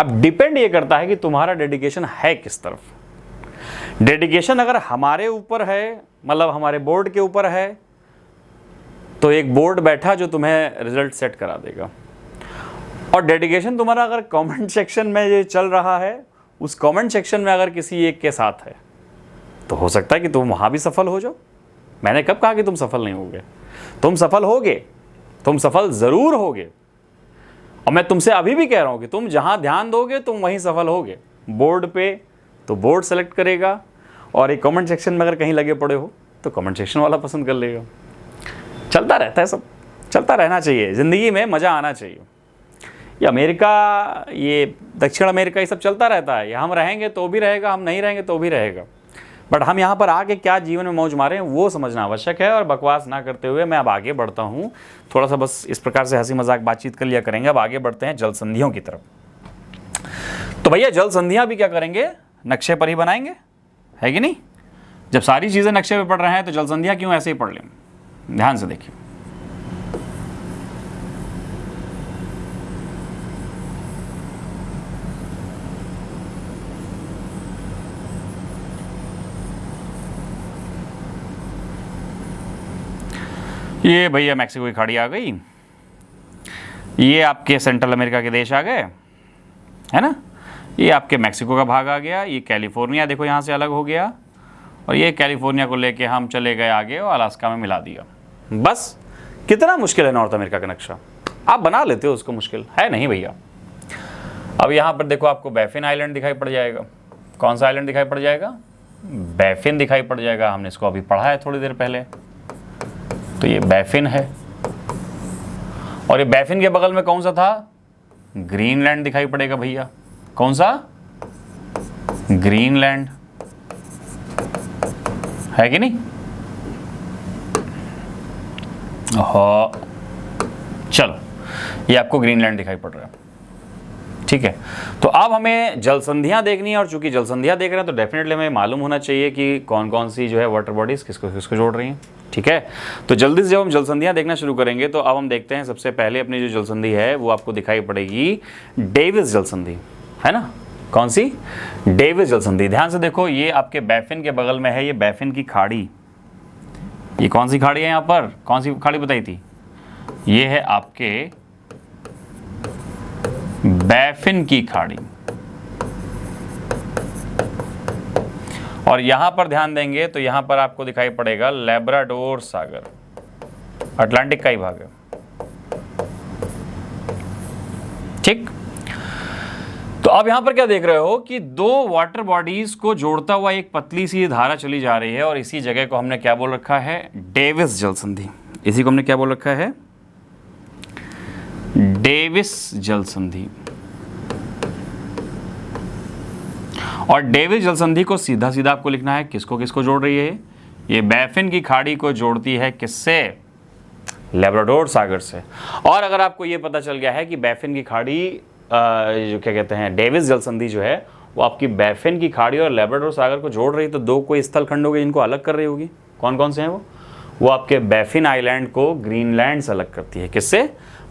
अब डिपेंड ये करता है कि तुम्हारा डेडिकेशन है किस तरफ। डेडिकेशन अगर हमारे ऊपर है, मतलब हमारे बोर्ड के ऊपर है, तो एक बोर्ड बैठा जो तुम्हें रिजल्ट सेट करा देगा। और डेडिकेशन तुम्हारा अगर कमेंट सेक्शन में ये चल रहा है, उस कमेंट सेक्शन में अगर किसी एक के साथ है, तो हो सकता है कि तुम वहाँ भी सफल हो जाओ। मैंने कब कहा कि तुम सफल नहीं होगे? तुम सफल होगे, तुम सफल ज़रूर होगे। और मैं तुमसे अभी भी कह रहा हूँ कि तुम जहाँ ध्यान दोगे तुम वहीं सफल होगे। बोर्ड पे तो बोर्ड सेलेक्ट करेगा, और एक कमेंट सेक्शन में अगर कहीं लगे पड़े हो तो कमेंट सेक्शन वाला पसंद कर लेगा। चलता रहता है, सब चलता रहना चाहिए। ज़िंदगी में मज़ा आना चाहिए। ये अमेरिका, ये दक्षिण अमेरिका, ये सब चलता रहता है। ये हम रहेंगे तो भी रहेगा, हम नहीं रहेंगे तो भी रहेगा। बट हम यहाँ पर आके क्या जीवन में मौज मारे हैं वो समझना आवश्यक है। और बकवास ना करते हुए मैं अब आगे बढ़ता हूँ। थोड़ा सा बस इस प्रकार से हंसी मजाक बातचीत कर लिया करेंगे। अब आगे बढ़ते हैं जल संधियों की तरफ। तो भैया जल संधियाँ भी क्या करेंगे? नक्शे पर ही बनाएंगे, है कि नहीं। जब सारी चीज़ें नक्शे पर पढ़ रहे हैं तो जल संधियाँ क्यों ऐसे ही पढ़ लें? ध्यान से देखिए। ये भैया मैक्सिको की खाड़ी आ गई, ये आपके सेंट्रल अमेरिका के देश आ गए, है ना। ये आपके मैक्सिको का भाग आ गया, ये कैलिफोर्निया देखो यहाँ से अलग हो गया, और ये कैलिफोर्निया को लेके हम चले गए आगे और अलास्का में मिला दिया। बस कितना मुश्किल है नॉर्थ अमेरिका का नक्शा? आप बना लेते हो उसको, मुश्किल है नहीं भैया। अब यहाँ पर देखो आपको बैफिन आइलैंड दिखाई पड़ जाएगा। कौन सा आइलैंड दिखाई पड़ जाएगा? बैफिन दिखाई पड़ जाएगा। हमने इसको अभी पढ़ा है थोड़ी देर पहले। तो ये बैफिन है, और ये बैफिन के बगल में कौन सा था? ग्रीनलैंड दिखाई पड़ेगा भैया। कौन सा? ग्रीनलैंड, है कि नहीं? हाँ, चलो ये आपको ग्रीनलैंड दिखाई पड़ रहा है, ठीक है। तो अब हमें जल संधियां देखनी है, और चूंकि जल संधियां देख रहे हैं तो डेफिनेटली हमें मालूम होना चाहिए कि कौन कौन सी जो है वाटर बॉडीज किसको किसको जोड़ रही हैं, ठीक है। तो जल्दी से जब हम जल संधियां देखना शुरू करेंगे तो अब हम देखते हैं सबसे पहले अपनी जो जल संधि है वो आपको दिखाई पड़ेगी डेविस जल संधि, है ना। कौन सी? डेविस जल संधि। ध्यान से देखो, ये आपके बैफिन के बगल में है, ये बैफिन की खाड़ी। ये कौन सी खाड़ी है? यहाँ पर कौन सी खाड़ी बताई थी? ये है आपके बैफिन की खाड़ी। और यहां पर ध्यान देंगे तो यहां पर आपको दिखाई पड़ेगा लैब्राडोर सागर, अटलांटिक का ही भाग है, ठीक। तो अब यहां पर क्या देख रहे हो कि दो वाटर बॉडीज को जोड़ता हुआ एक पतली सी धारा चली जा रही है, और इसी जगह को हमने क्या बोल रखा है? डेविस जल संधि। इसी को हमने क्या बोल रखा है? डेविस जल संधि। और डेविस जल संधि को सीधा सीधा आपको लिखना है। किसको किसको जोड़ रही है? ये बैफिन की खाड़ी को जोड़ती है। किससे? लैब्राडोर सागर से। और अगर आपको ये पता चल गया है कि बैफिन की खाड़ी जो क्या कहते हैं डेविस जल संधि जो है वो आपकी बैफिन की खाड़ी और लैब्राडोर सागर को जोड़ रही, तो दो कोई स्थल खंड हो गए जिनको अलग कर रही होगी। कौन कौन से हैं वो आपके बैफिन आइलैंड को ग्रीनलैंड से अलग करती है। किससे?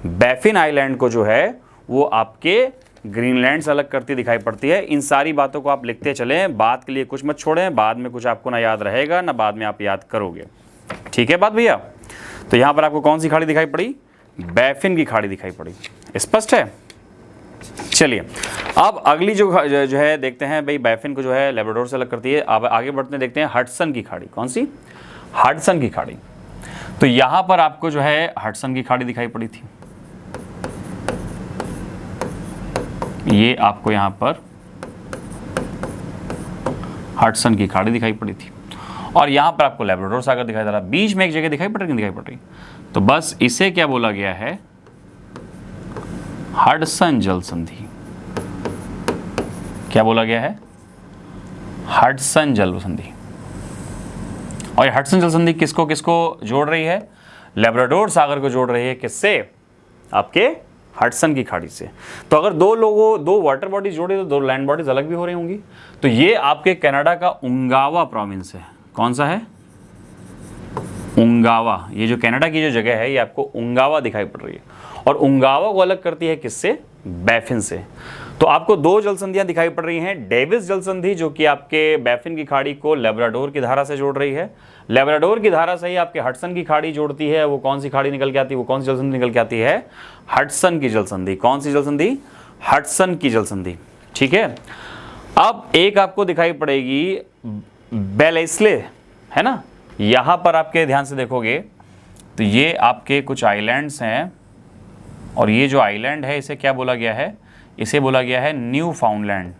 बैफिन आइलैंड को जो है वो आपके ग्रीनलैंड से अलग करती दिखाई पड़ती है। इन सारी बातों को आप लिखते चलें, बात के लिए कुछ मत छोड़ें, बाद में कुछ आपको ना याद रहेगा ना बाद में आप याद करोगे। ठीक है बात भैया? तो यहां पर आपको कौन सी खाड़ी दिखाई पड़ी? बैफिन की खाड़ी दिखाई पड़ी। स्पष्ट है? चलिए अब अगली जो है देखते हैं भाई, बैफिन को जो है लैब्राडोर से अलग करती है। अब आगे बढ़ते हैं, देखते हैं हडसन की खाड़ी। कौन सी? हडसन की खाड़ी। तो यहां पर आपको जो है हडसन की खाड़ी दिखाई पड़ी थी। ये आपको यहां पर हडसन की खाड़ी दिखाई पड़ी थी और यहां पर आपको लैब्राडोर सागर दिखाई दे रहा है। बीच में एक जगह दिखाई पड़ रही, दिखाई पड़ रही। तो बस इसे क्या बोला गया है? हडसन जल संधि। क्या बोला गया है? हडसन जल संधि। और ये हडसन जल संधि किसको किसको जोड़ रही है? लैब्राडोर सागर को जोड़ रही है। किससे? आपके हडसन की खाड़ी से। तो अगर दो वाटर बॉडीज जोड़े तो दो लैंड बॉडीज अलग भी हो रही होंगी। तो ये आपके कनाडा का उंगावा प्रोविंस है। कौन सा है? उंगावा। ये जो कनाडा की जो जगह है ये आपको उंगावा दिखाई पड़ रही है और उंगावा को अलग करती है किससे? बैफिन से। तो आपको दो जल संधियां दिखाई पड़ रही हैं। डेविस जल संधि जो कि आपके बैफिन की खाड़ी को लैब्राडोर की धारा से जोड़ रही है। लैब्राडोर की धारा से ही आपके हडसन की खाड़ी जोड़ती है। वो कौन सी खाड़ी निकल के आती है? वो कौन सी जल संधि निकल के आती है? हडसन की जल संधि। कौन सी जल संधि? हडसन की जल संधि। ठीक है। अब एक आपको दिखाई पड़ेगी बेलेस्ले, है ना? यहां पर आपके ध्यान से देखोगे तो ये आपके कुछ आइलैंड्स हैं और ये जो आइलैंड है इसे क्या बोला गया है? इसे बोला गया है न्यू फाउंडलैंड।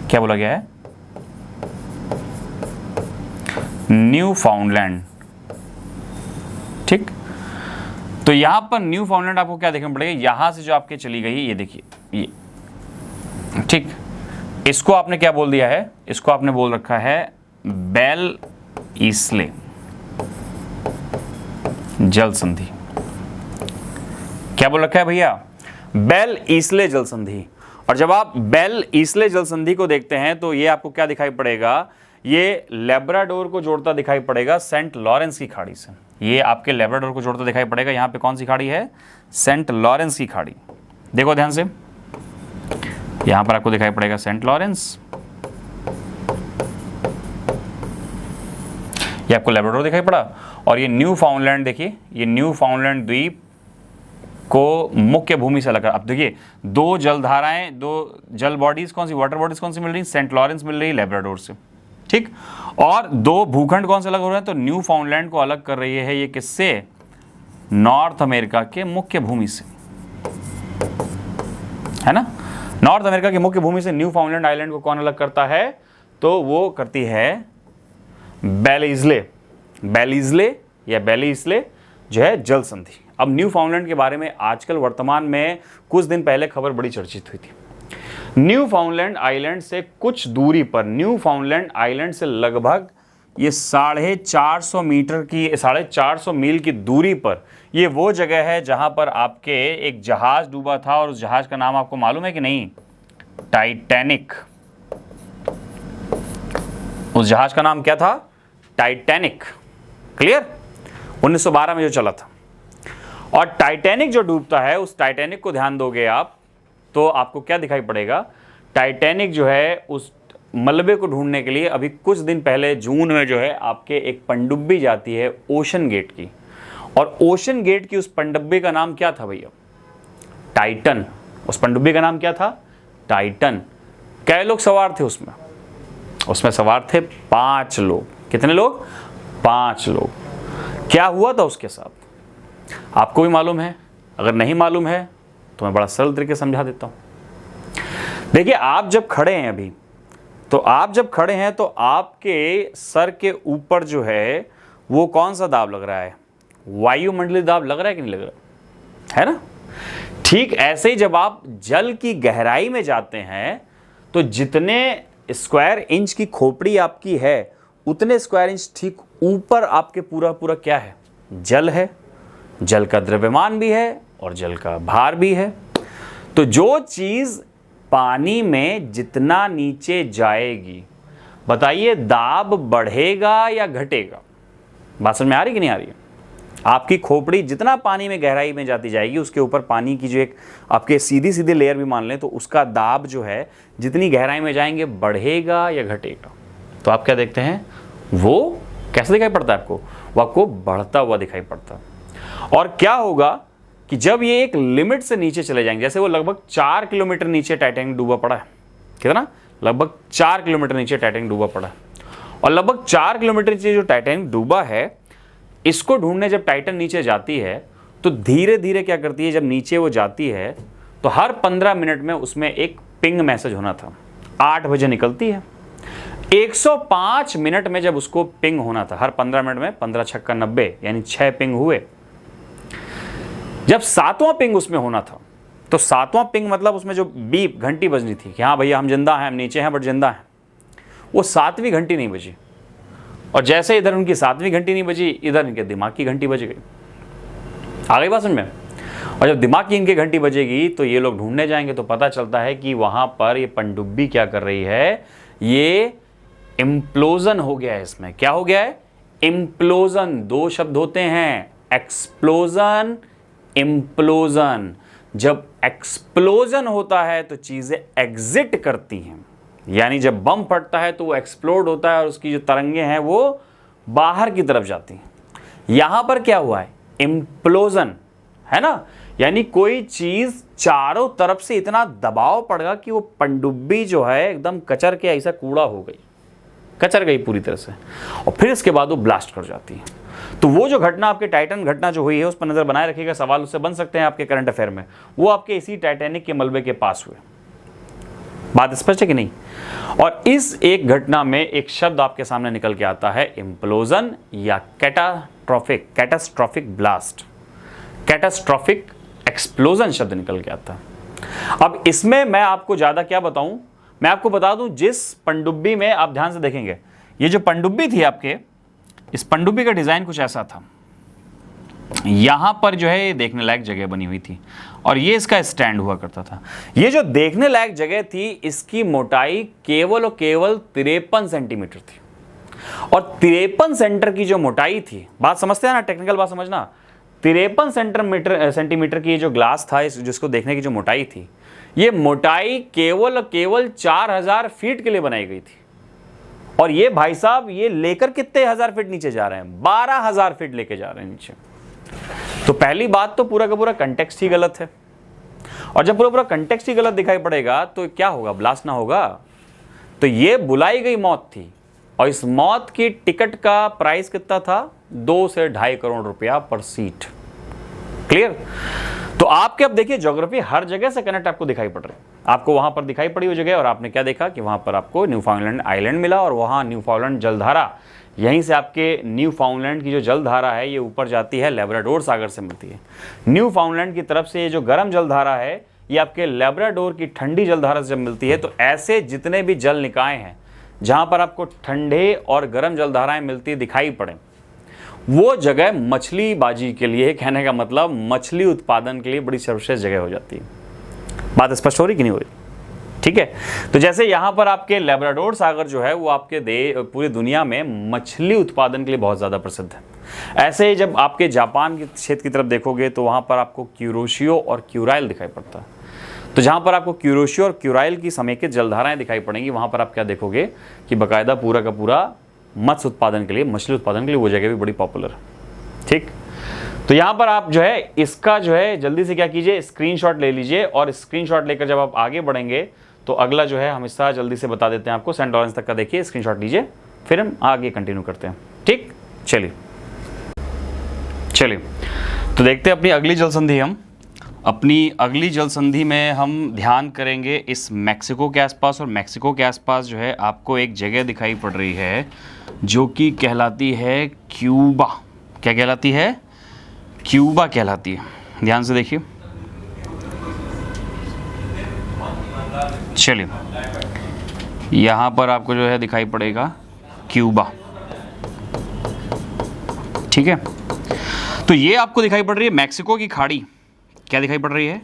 क्या बोला गया है? न्यू फाउंडलैंड। ठीक। तो यहां पर न्यू फाउंडलैंड आपको क्या देखना पड़ेगा? यहां से जो आपके चली गई, ये देखिए ये, ठीक। इसको आपने क्या बोल दिया है? इसको आपने बोल रखा है बेल ईस्ले जल संधि। क्या बोल रखा है भैया? बेल ईस्ले जल संधि। और जब आप बेल ईस्ले जल संधि को देखते हैं तो ये आपको क्या दिखाई पड़ेगा? ये लैब्राडोर को जोड़ता दिखाई पड़ेगा सेंट लॉरेंस की खाड़ी से। ये आपके लैब्राडोर को जोड़ता दिखाई पड़ेगा। यहां पे कौन सी खाड़ी है? सेंट लॉरेंस की खाड़ी। देखो ध्यान से, यहां पर आपको दिखाई पड़ेगा सेंट लॉरेंस, ये आपको लैब्राडोर दिखाई पड़ा और ये न्यू फाउंडलैंड। देखिए ये न्यू फाउंडलैंड द्वीप को मुख्य भूमि से अलग। अब देखिए दो जलधाराएं, दो जल बॉडीज कौन सी, वाटर बॉडीज कौन सी मिल रही? सेंट लॉरेंस मिल रही है लैब्राडोर से। ठीक। और दो भूखंड कौन से अलग हो रहे हैं? तो न्यू फाउंडलैंड को अलग कर रही है ये किससे? नॉर्थ अमेरिका के मुख्य भूमि से, है ना? नॉर्थ अमेरिका की मुख्य भूमि से न्यू फाउंडलैंड आइलैंड को कौन अलग करता है? तो वो करती है बेलीजले। बेलीजले या बेलीजले जो है जल संधि। अब न्यू फाउंडलैंड के बारे में आजकल वर्तमान में कुछ दिन पहले खबर बड़ी चर्चित हुई थी। न्यू फाउंडलैंड आइलैंड से कुछ दूरी पर, न्यू फाउंडलैंड आइलैंड से लगभग ये 450 मीटर की, 450 मील की दूरी पर ये वो जगह है जहां पर आपके एक जहाज डूबा था और उस जहाज का नाम आपको मालूम है कि नहीं? टाइटैनिक। उस जहाज का नाम क्या था? टाइटैनिक। क्लियर? 1912 में जो चला था। और टाइटैनिक जो डूबता है, उस टाइटैनिक को ध्यान दोगे आप तो आपको क्या दिखाई पड़ेगा? टाइटैनिक जो है उस मलबे को ढूंढने के लिए अभी कुछ दिन पहले जून में जो है आपके एक पनडुब्बी जाती है ओशन गेट की, और ओशन गेट की उस पनडुब्बी का नाम क्या था भैया? टाइटन। उस पनडुब्बी का नाम क्या था? टाइटन। कै लोग सवार थे उसमें? उसमें सवार थे 5 लोग। कितने लोग? 5 लोग। क्या हुआ था उसके साथ आपको भी मालूम है? अगर नहीं मालूम है तो मैं बड़ा सरल तरीके से समझा देता हूं। देखिए आप जब खड़े हैं अभी, तो आप जब खड़े हैं तो आपके सर के ऊपर जो है वो कौन सा दाब लग रहा है? वायुमंडलीय दाब लग रहा है कि नहीं लग रहा है ना? ठीक ऐसे ही जब आप जल की गहराई में जाते हैं तो जितने स्क्वायर इंच की खोपड़ी आपकी है उतने स्क्वायर इंच ठीक ऊपर आपके पूरा पूरा क्या है? जल है। जल का द्रव्यमान भी है और जल का भार भी है। तो जो चीज पानी में जितना नीचे जाएगी, बताइए दाब बढ़ेगा या घटेगा? बात समझ में आ रही कि नहीं आ रही है? आपकी खोपड़ी जितना पानी में गहराई में जाती जाएगी, उसके ऊपर पानी की जो एक आपके सीधी सीधी लेयर भी मान लें, तो उसका दाब जो है जितनी गहराई में जाएंगे बढ़ेगा या घटेगा? तो आप क्या देखते हैं, वो कैसे दिखाई पड़ता है आपको? वो आपको बढ़ता हुआ दिखाई पड़ता है। और क्या होगा कि जब ये एक लिमिट से नीचे चले जाएंगे, जैसे वो लगभग 4 किलोमीटर नीचे टाइटैनिक डूबा पड़ा है, कितना? लगभग 4 किलोमीटर नीचे टाइटैनिक डूबा पड़ा है। और लगभग 4 किलोमीटर नीचे जो टाइटैनिक डूबा है, इसको ढूंढने जब टाइटन नीचे जाती है तो धीरे धीरे क्या करती है, जब नीचे वो जाती है तो हर 15 मिनट में उसमें एक पिंग मैसेज होना था। 8 बजे निकलती है, 105 मिनट में जब उसको पिंग होना था, हर 15 मिनट में 15 छक्का 90 यानी 6 पिंग हुए। जब 7वां पिंग उसमें होना था, तो 7वां पिंग मतलब उसमें जो बीप घंटी बजनी थी कि हाँ भैया हम जिंदा हैं, हम नीचे हैं बट जिंदा हैं, वो 7वीं घंटी नहीं बजी। और जैसे इधर उनकी 7वीं घंटी नहीं बजी, इधर इनके दिमाग की घंटी बज गई। आ गई बात समझ में? और जब दिमाग की इनकी घंटी बजेगी तो ये लोग ढूंढने जाएंगे, तो पता चलता है कि वहां पर ये पनडुब्बी क्या कर रही है, ये इम्प्लोजन हो गया है। इसमें क्या हो गया है? इम्प्लोजन। 2 शब्द होते हैं, एक्सप्लोजन, इम्प्लोजन। जब एक्सप्लोजन होता है तो चीजें एग्जिट करती हैं, यानी जब बम फटता है तो वो एक्सप्लोड होता है और उसकी जो तरंगे हैं वो बाहर की तरफ जाती हैं। यहां पर क्या हुआ है? इम्प्लोजन, है ना? यानी कोई चीज चारों तरफ से इतना दबाव पड़ेगा कि वो पनडुब्बी जो है एकदम कचर के ऐसा कूड़ा हो गई, कचर गई पूरी तरह से, और फिर इसके बाद वो ब्लास्ट कर जाती है। तो वो जो घटना आपके टाइटन घटना जो हुई है उस पर नजर बनाए रखिएगा, सवाल उससे बन सकते हैं आपके करंट अफेयर में। वो आपके इसी टाइटैनिक के मलबे के पास हुए। बात स्पष्ट है कि नहीं? और इस एक घटना में एक शब्द आपके सामने निकल के आता है, इम्प्लोजन या कैटास्ट्रॉफिक ब्लास्ट, कैटास्ट्रॉफिक एक्सप्लोजन शब्द निकल के आता है। अब इसमें मैं आपको ज्यादा क्या बताऊं, मैं आपको बता दूं, जिस पनडुब्बी में आप ध्यान से देखेंगे, ये जो पनडुब्बी थी आपके, इस पनडुब्बी का डिजाइन कुछ ऐसा था। यहां पर जो है ये देखने लायक जगह बनी हुई थी और ये इसका स्टैंड हुआ करता था। ये जो देखने लायक जगह थी, इसकी मोटाई केवल और केवल 53 सेंटीमीटर थी। और 53 सेंटीमीटर की जो मोटाई थी, बात समझते हैं ना, टेक्निकल बात समझना, 53 सेंटीमीटर की जो ग्लास था, जिसको देखने की जो मोटाई थी, ये मोटाई केवल और केवल 4000 फीट के लिए बनाई गई थी। और ये भाई साहब ये लेकर कितने हजार फीट नीचे जा रहे हैं? 12000 फीट लेके जा रहे हैं नीचे। तो पहली बात तो पूरा का पूरा कंटेक्स्ट ही गलत है। और जब पूरा पूरा कंटेक्स्ट ही गलत दिखाई पड़ेगा तो क्या होगा? ब्लास्ट ना होगा। तो ये बुलाई गई मौत थी और इस मौत की टिकट का प्राइस कितना था? 2 से 2.5 करोड़ रुपया पर सीट। क्लियर? तो आपके अब देखिए ज्योग्राफी हर जगह से कनेक्ट आपको दिखाई पड़ रही है। आपको वहां पर दिखाई पड़ी वो जगह और आपने क्या देखा कि वहां पर आपको न्यूफाउंडलैंड आइलैंड मिला और वहां न्यूफाउंडलैंड जलधारा, यहीं से आपके न्यूफाउंडलैंड की जो जलधारा है ये ऊपर जाती है, लैब्राडोर सागर से मिलती है। न्यूफाउंडलैंड की तरफ से ये जो गर्म जलधारा है ये आपके लैब्राडोर की ठंडी जलधारा से जब मिलती है, तो ऐसे जितने भी जल निकाय हैं जहां पर आपको ठंडे और गर्म जलधाराएं मिलती दिखाई पड़े, वो जगह मछली बाजी के लिए, कहने का मतलब मछली उत्पादन के लिए बड़ी सर्वश्रेष्ठ जगह हो जाती है। बात स्पष्ट हो रही कि नहीं हो रही? ठीक है। तो जैसे यहां पर आपके लैब्राडोर सागर जो है वो आपके पूरी दुनिया में मछली उत्पादन के लिए बहुत ज्यादा प्रसिद्ध है। ऐसे ही जब आपके जापान के क्षेत्र की तरफ देखोगे तो वहां पर आपको क्यूरोशियो और क्यूराइल दिखाई पड़ता है। तो जहां पर आपको क्यूरोशियो और क्यूराइल की समेकित जलधाराएं दिखाई पड़ेंगी, वहां पर आप क्या देखोगे कि बाकायदा पूरा का पूरा मत्स्य उत्पादन के लिए, मछली उत्पादन के लिए वो जगह भी बड़ी पॉपुलर है। ठीक, तो यहाँ पर आप जो है इसका जो है जल्दी से क्या कीजिए, स्क्रीनशॉट ले लीजिए और स्क्रीनशॉट लेकर जब आप आगे बढ़ेंगे तो अगला जो है हम हिस्सा जल्दी से बता देते हैं आपको। सेंट लॉरेंस तक का देखिए, स्क्रीनशॉट लीजिए, फिर हम आगे कंटिन्यू करते हैं। ठीक, चलिए तो देखते हैं अपनी अगली जल संधि। हम अपनी अगली जल संधि में हम ध्यान करेंगे इस मैक्सिको के आसपास, और मैक्सिको के आसपास जो है आपको एक जगह दिखाई पड़ रही है जो कि कहलाती है क्यूबा। क्या कहलाती है? क्यूबा कहलाती है। ध्यान से देखिए, चलिए यहां पर आपको जो है दिखाई पड़ेगा क्यूबा। ठीक है, तो ये आपको दिखाई पड़ रही है मैक्सिको की खाड़ी। क्या दिखाई पड़ रही है?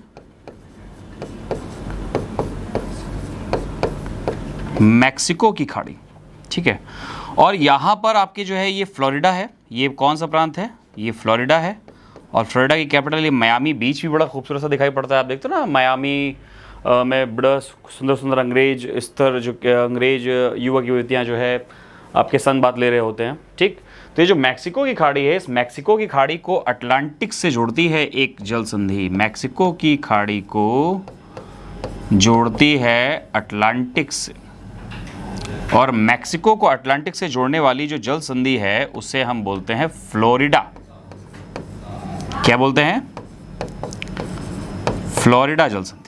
मैक्सिको की खाड़ी, ठीक है। और यहाँ पर आपके जो है ये फ्लोरिडा है, ये कौन सा प्रांत है, ये फ्लोरिडा है। और फ्लोरिडा की कैपिटल ये मियामी बीच भी बड़ा खूबसूरत सा दिखाई पड़ता है। आप देखते हो ना मियामी में बड़ा सुंदर सुंदर अंग्रेज स्तर जो अंग्रेज युवक युवतियाँ जो है आपके सन बात ले रहे होते हैं, ठीक। तो ये जो मैक्सिको की खाड़ी है, इस मैक्सिको की खाड़ी को अटलांटिक से जोड़ती है एक जल संधि। मैक्सिको की खाड़ी को जोड़ती है अटलांटिक से, और मैक्सिको को अटलांटिक से जोड़ने वाली जो जल संधि है उसे हम बोलते हैं फ्लोरिडा। क्या बोलते हैं? फ्लोरिडा जल संधि।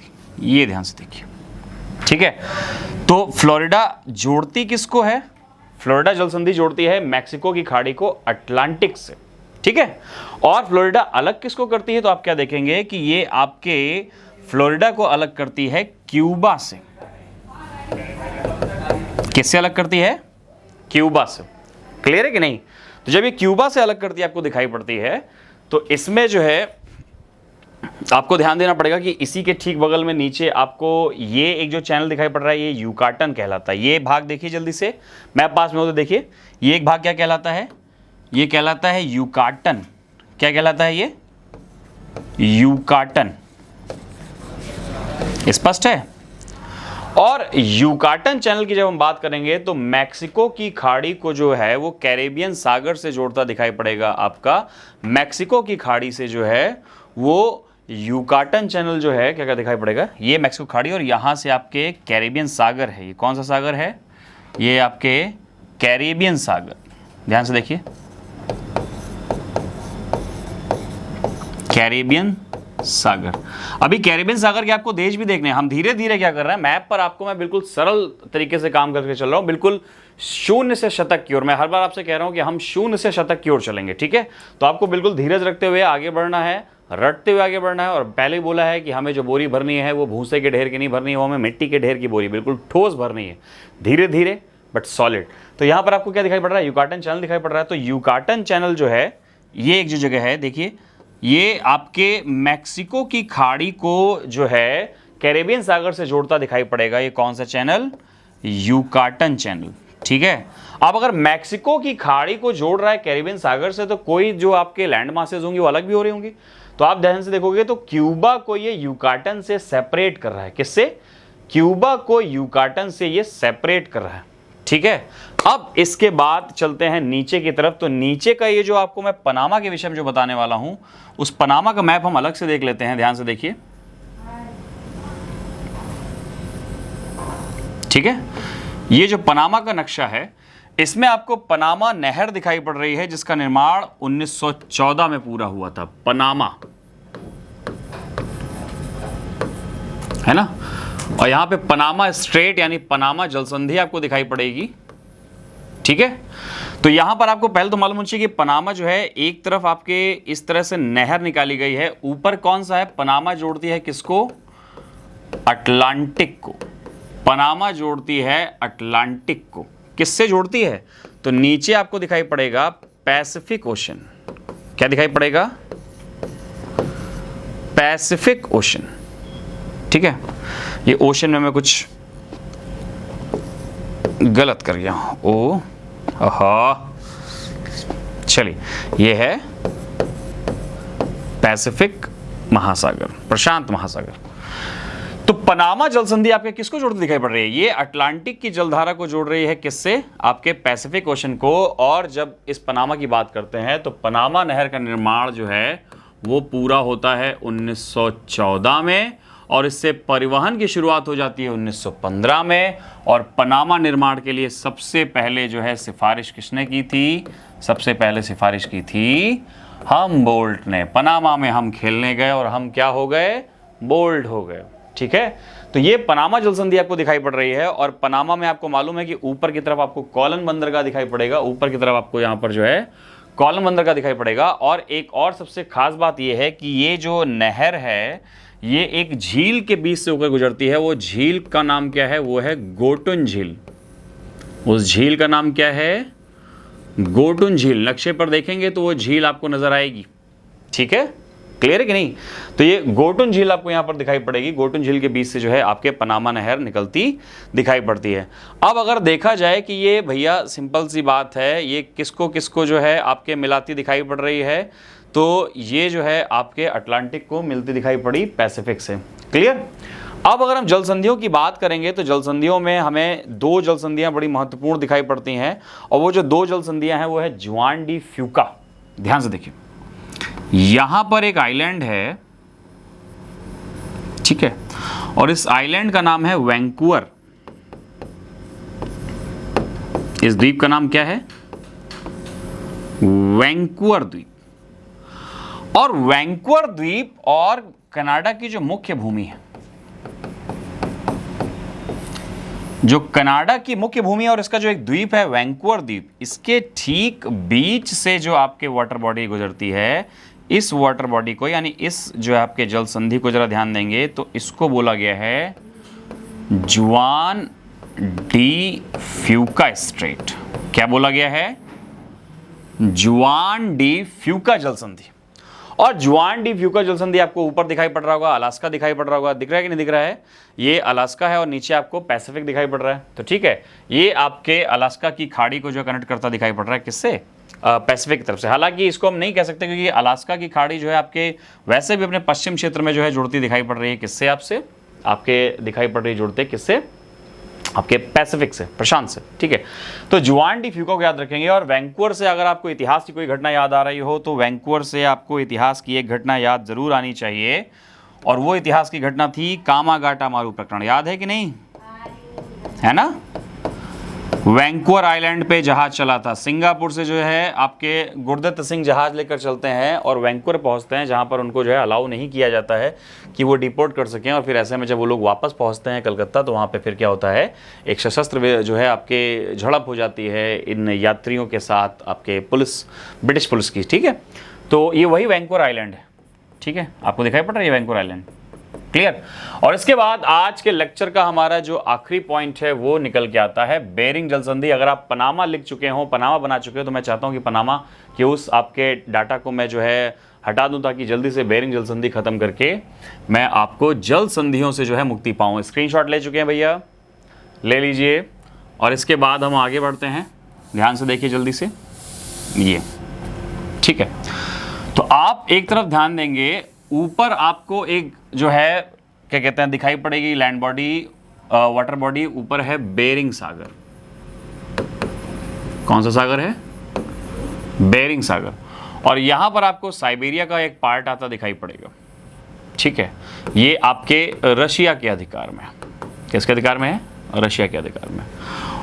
ये ध्यान से देखिए, ठीक है। तो फ्लोरिडा जोड़ती किसको है? फ्लोरिडा जल संधि जोड़ती है मैक्सिको की खाड़ी को अटलांटिक से, ठीक है। और फ्लोरिडा अलग किसको करती है? तो आप क्या देखेंगे कि ये आपके फ्लोरिडा को अलग करती है क्यूबा से। किससे अलग करती है? क्यूबा से। क्लियर है कि नहीं? तो जब ये क्यूबा से अलग करती है, आपको दिखाई पड़ती है, तो इसमें जो है आपको ध्यान देना पड़ेगा कि इसी के ठीक बगल में नीचे आपको ये एक जो चैनल दिखाई पड़ रहा है, ये यूकाटन कहलाता है। ये भाग देखिए जल्दी से, मैप पास में हो तो देखिए, ये एक भाग क्या कहलाता है? ये कहलाता है यूकाटन। क्या कहलाता है ये? यूकाटन। स्पष्ट है? और यूकाटन चैनल की जब हम बात करेंगे तो मैक्सिको की खाड़ी को जो है वो कैरेबियन सागर से जोड़ता दिखाई पड़ेगा आपका। मैक्सिको की खाड़ी से जो है वो यूकाटन चैनल जो है क्या क्या दिखाई पड़ेगा? ये मैक्सिको खाड़ी, और यहां से आपके कैरेबियन सागर है। ये कौन सा सागर है? ये आपके कैरेबियन सागर। ध्यान से देखिए, कैरेबियन सागर। अभी कैरेबियन सागर के आपको देश भी देखने हैं। हम धीरे धीरे क्या कर रहे हैं, मैप पर आपको मैं बिल्कुल सरल तरीके से काम करके चल रहा हूं, बिल्कुल शून्य से शतक की ओर। मैं हर बार आपसे कह रहा हूं कि हम शून्य से शतक की ओर चलेंगे, ठीक है। तो आपको बिल्कुल धीरज रखते हुए आगे बढ़ना है, रटते हुए आगे बढ़ना है। और पहले ही बोला है कि हमें जो बोरी भरनी है वो भूसे के ढेर की नहीं भरनी है, वो हमें मिट्टी के ढेर की बोरी बिल्कुल ठोस भरनी है, धीरे धीरे बट सॉलिड। तो यहां पर आपको क्या दिखाई पड़ रहा है? यूकाटन चैनल दिखाई पड़ रहा है। तो यूकाटन चैनल जो है, ये एक जो जगह है, देखिए, ये आपके मैक्सिको की खाड़ी को जो है कैरेबियन सागर से जोड़ता दिखाई पड़ेगा। ये कौन सा चैनल? यूकाटन चैनल, ठीक है। अब अगर मैक्सिको की खाड़ी को जोड़ रहा है कैरेबियन सागर से, तो कोई जो आपके लैंड मासेज होंगे वो अलग भी हो रही होंगी। तो आप ध्यान से देखोगे तो क्यूबा को ये यूकाटन से सेपरेट कर रहा है। किससे? क्यूबा को यूकाटन से ये सेपरेट कर रहा है, ठीक है। अब इसके बाद चलते हैं नीचे की तरफ। तो नीचे का ये जो आपको मैं पनामा के विषय में जो बताने वाला हूं, उस पनामा का मैप हम अलग से देख लेते हैं। ध्यान से देखिए, ठीक है। ये जो पनामा का नक्शा है, इसमें आपको पनामा नहर दिखाई पड़ रही है, जिसका निर्माण 1914 में पूरा हुआ था। पनामा है ना। और यहां पे पनामा स्ट्रेट यानी पनामा जलसंधि आपको दिखाई पड़ेगी, ठीक है। तो यहां पर आपको पहले तो मालूम होना चाहिए कि पनामा जो है, एक तरफ आपके इस तरह से नहर निकाली गई है, ऊपर कौन सा है? पनामा जोड़ती है किसको? अटलांटिक को। पनामा जोड़ती है अटलांटिक को। किससे जोड़ती है? तो नीचे आपको दिखाई पड़ेगा पैसिफिक ओशन। क्या दिखाई पड़ेगा? पैसिफिक ओशन, ठीक है। ये ओशन में मैं कुछ गलत कर गया हूं। ओ आहा, चलिए, ये है पैसिफिक महासागर, प्रशांत महासागर। तो पनामा जलसंधि आपके किसको जोड़ती दिखाई पड़ रही है? ये अटलांटिक की जलधारा को जोड़ रही है। किससे? आपके पैसिफिक ओशन को। और जब इस पनामा की बात करते हैं तो पनामा नहर का निर्माण जो है वो पूरा होता है 1914 में, और इससे परिवहन की शुरुआत हो जाती है 1915 में। और पनामा निर्माण के लिए सबसे पहले जो है सिफारिश किसने की थी? सबसे पहले सिफारिश की थी हमबोल्ट ने। पनामा में हम खेलने गए और हम क्या हो गए? बोल्ट हो गए, ठीक है। तो ये पनामा जलसंधि आपको दिखाई पड़ रही है। और पनामा में आपको मालूम है कि ऊपर की तरफ आपको कॉलन बंदरगाह दिखाई पड़ेगा। ऊपर की तरफ आपको यहां पर जो है कॉलन बंदरगाह दिखाई पड़ेगा। और एक और सबसे खास बात यह है कि ये जो नहर है, ये एक झील के बीच से होकर गुजरती है। वो झील का नाम क्या है? वो है गोटुन झील। उस झील का नाम क्या है? गोटुन झील। नक्शे पर देखेंगे तो वो झील आपको नजर आएगी, ठीक है। क्लियर है कि नहीं? तो ये गोटुन झील आपको यहां पर दिखाई पड़ेगी, गोटुन झील के बीच से जो है आपके पनामा नहर निकलती दिखाई पड़ती है। अब अगर देखा जाए कि ये भैया सिंपल सी बात है, ये किसको किसको जो है आपके मिलाती दिखाई पड़ रही है, तो ये जो है आपके अटलांटिक को मिलती दिखाई पड़ी पैसिफिक से। क्लियर? अब अगर हम जल संधियों की बात करेंगे तो जल संधियों में हमें दो जल संधियां बड़ी महत्वपूर्ण दिखाई पड़ती हैं, और वो जो दो जल संधियां हैं वो है जुआन डी फ्यूका। ध्यान से देखिए, यहां पर एक आइलैंड है, ठीक है, और इस आइलैंड का नाम है वैंकूवर। इस द्वीप का नाम क्या है? वैंकूवर द्वीप। और वैंकूवर द्वीप और कनाडा की जो मुख्य भूमि है, जो कनाडा की मुख्य भूमि और इसका जो एक द्वीप है वैंकूवर द्वीप, इसके ठीक बीच से जो आपके वाटर बॉडी गुजरती है, इस वाटर बॉडी को, यानी इस जो आपके जल संधि को जरा ध्यान देंगे तो इसको बोला गया है जुआन डी फ्यूका स्ट्रेट। क्या बोला गया है? जुआन डी फ्यूका जल संधि। और जुआन डी फ्यूका जल संधि आपको ऊपर दिखाई पड़ रहा होगा, अलास्का दिखाई पड़ रहा होगा, दिख रहा है कि नहीं दिख रहा है? ये अलास्का है और नीचे आपको पैसिफिक दिखाई पड़ रहा है। तो ठीक है, ये आपके अलास्का की खाड़ी को जो कनेक्ट करता दिखाई पड़ रहा है, किससे? पैसिफिक की तरफ से। हालांकि इसको हम नहीं कह सकते क्योंकि अलास्का की खाड़ी जो है आपके वैसे भी अपने पश्चिम क्षेत्र में जो है जुड़ती दिखाई पड़ रही है, किससे? आपसे आपके दिखाई पड़ रही जुड़ते किससे? आपके पैसिफिक से, प्रशांत से। ठीक है, तो जुआन डी फ्यूका को याद रखेंगे। और वैंकूवर से अगर आपको इतिहास की कोई घटना याद आ रही हो तो वैंकूवर से आपको इतिहास की एक घटना याद जरूर आनी चाहिए, और वो इतिहास की घटना थी कामागाटा मारू प्रकरण। याद है कि नहीं? है ना? वैंकूवर आइलैंड पे जहाज चला था, सिंगापुर से जो है आपके गुरदत्त सिंह जहाज लेकर चलते हैं और वैंकूवर पहुंचते हैं, जहां पर उनको जो है अलाउ नहीं किया जाता है कि वो डिपोर्ट कर सकें। और फिर ऐसे में जब वो लोग वापस पहुंचते हैं कलकत्ता, तो वहां पे फिर क्या होता है, एक सशस्त्र जो है आपके झड़प हो जाती है इन यात्रियों के साथ, आपके पुलिस, ब्रिटिश पुलिस की। ठीक है, तो ये वही वैंकूवर आइलैंड है। ठीक है, आपको दिखाई पड़ रहा है ये वैंकूवर आइलैंड। क्लियर? और इसके बाद आज के लेक्चर का हमारा जो आखिरी पॉइंट है वो निकल के आता है बेरिंग जल संधि। अगर आप पनामा लिख चुके हो, पनामा बना चुके हो, तो मैं चाहता हूं कि पनामा के उस आपके डाटा को मैं जो है हटा दूं, ताकि जल्दी से बेरिंग जल संधि खत्म करके मैं आपको जल संधियों से जो है मुक्ति पाऊं। स्क्रीनशॉट ले चुके हैं भैया? ले लीजिए। और इसके बाद हम आगे बढ़ते हैं, ध्यान से देखिए जल्दी से ये। ठीक है, तो आप एक तरफ ध्यान देंगे, ऊपर आपको एक जो है क्या कहते हैं दिखाई पड़ेगी लैंड बॉडी, वाटर बॉडी, ऊपर है बेरिंग सागर। कौन सा सागर है? बेरिंग सागर। और यहां पर आपको साइबेरिया का एक पार्ट आता दिखाई पड़ेगा। ठीक है, ये आपके रशिया के अधिकार में। किसके अधिकार में है? रशिया के अधिकार में।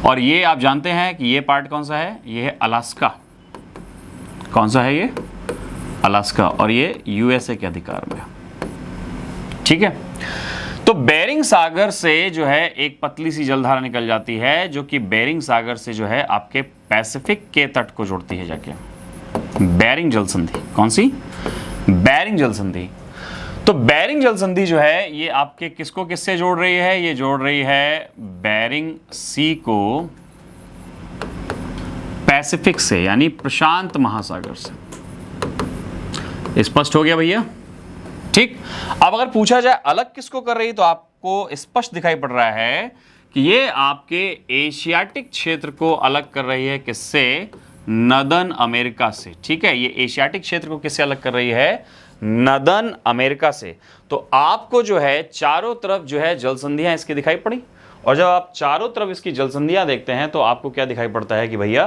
और ये आप जानते हैं कि ये पार्ट कौन सा है? ये है अलास्का। कौन सा है ये? अलास्का। और ये यूएसए के अधिकार में। ठीक है, तो बेरिंग सागर से जो है एक पतली सी जलधारा निकल जाती है, जो कि बेरिंग सागर से जो है आपके पैसिफिक के तट को जोड़ती है जाके। बेरिंग जल संधि। कौन सी? बेरिंग जल संधि। तो बेरिंग जल संधि जो है ये आपके किसको किससे जोड़ रही है? ये जोड़ रही है बेरिंग सी को पैसिफिक से, यानी प्रशांत महासागर से। स्पष्ट हो गया भैया? ठीक। अब अगर पूछा जाए अलग किसको कर रही, तो आपको स्पष्ट दिखाई पड़ रहा है कि ये आपके एशियाटिक क्षेत्र को अलग कर रही है। किससे? नदन अमेरिका से। ठीक है, ये एशियाटिक क्षेत्र को किससे अलग कर रही है? नदन अमेरिका से। तो आपको जो है चारों तरफ जो है जल संधियां इसकी दिखाई पड़ी, और जब आप चारों तरफ इसकी जल संधियां देखते हैं तो आपको क्या दिखाई पड़ता है कि भैया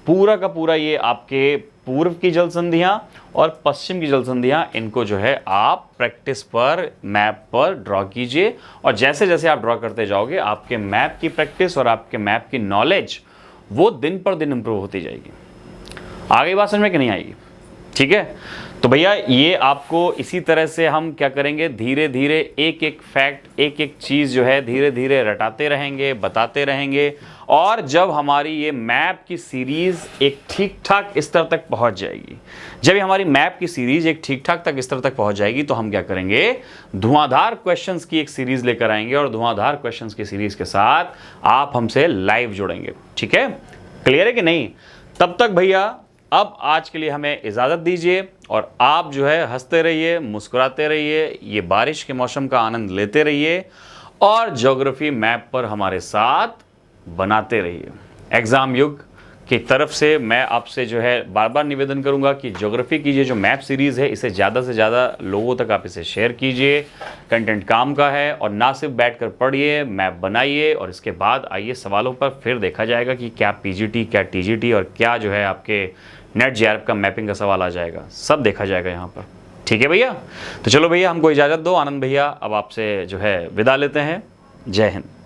पूरा का पूरा ये आपके पूर्व की जल संधियां और पश्चिम की जल संधियां, इनको जो है आप प्रैक्टिस पर मैप पर ड्रॉ कीजिए। और जैसे जैसे आप ड्रॉ करते जाओगे आपके मैप की प्रैक्टिस और आपके मैप की नॉलेज वो दिन पर दिन इंप्रूव होती जाएगी। आगे बात समझ में कि नहीं आएगी? ठीक है, तो भैया ये आपको इसी तरह से हम क्या करेंगे, धीरे धीरे एक एक फैक्ट, एक एक चीज़ जो है धीरे धीरे रटाते रहेंगे, बताते रहेंगे। और जब हमारी ये मैप की सीरीज़ एक ठीक ठाक स्तर तक पहुंच जाएगी, जब ये हमारी मैप की सीरीज़ एक ठीक ठाक तक स्तर तक पहुंच जाएगी, तो हम क्या करेंगे, धुआंधार क्वेश्चंस की एक सीरीज़ लेकर आएंगे। और धुआंधार क्वेश्चंस की सीरीज़ के साथ आप हमसे लाइव जुड़ेंगे। ठीक है, क्लियर है कि नहीं? तब तक भैया अब आज के लिए हमें इजाज़त दीजिए और आप जो है हंसते रहिए, मुस्कुराते रहिए, ये बारिश के मौसम का आनंद लेते रहिए और ज्योग्राफी मैप पर हमारे साथ बनाते रहिए। एग्ज़ाम युग की तरफ से मैं आपसे जो है बार बार निवेदन करूंगा कि ज्योग्राफी की ये जो मैप सीरीज़ है इसे ज़्यादा से ज़्यादा लोगों तक आप इसे शेयर कीजिए। कंटेंट काम का है और ना सिर्फ बैठकर पढ़िए, मैप बनाइए और इसके बाद आइए सवालों पर फिर देखा जाएगा कि क्या पीजीटी, क्या टीजीटी और क्या जो है आपके नेट जेआरएफ का मैपिंग का सवाल आ जाएगा, सब देखा जाएगा यहाँ पर। ठीक है भैया, तो चलो भैया हमको इजाज़त दो। आनंद भैया अब आपसे जो है विदा लेते हैं। जय हिंद।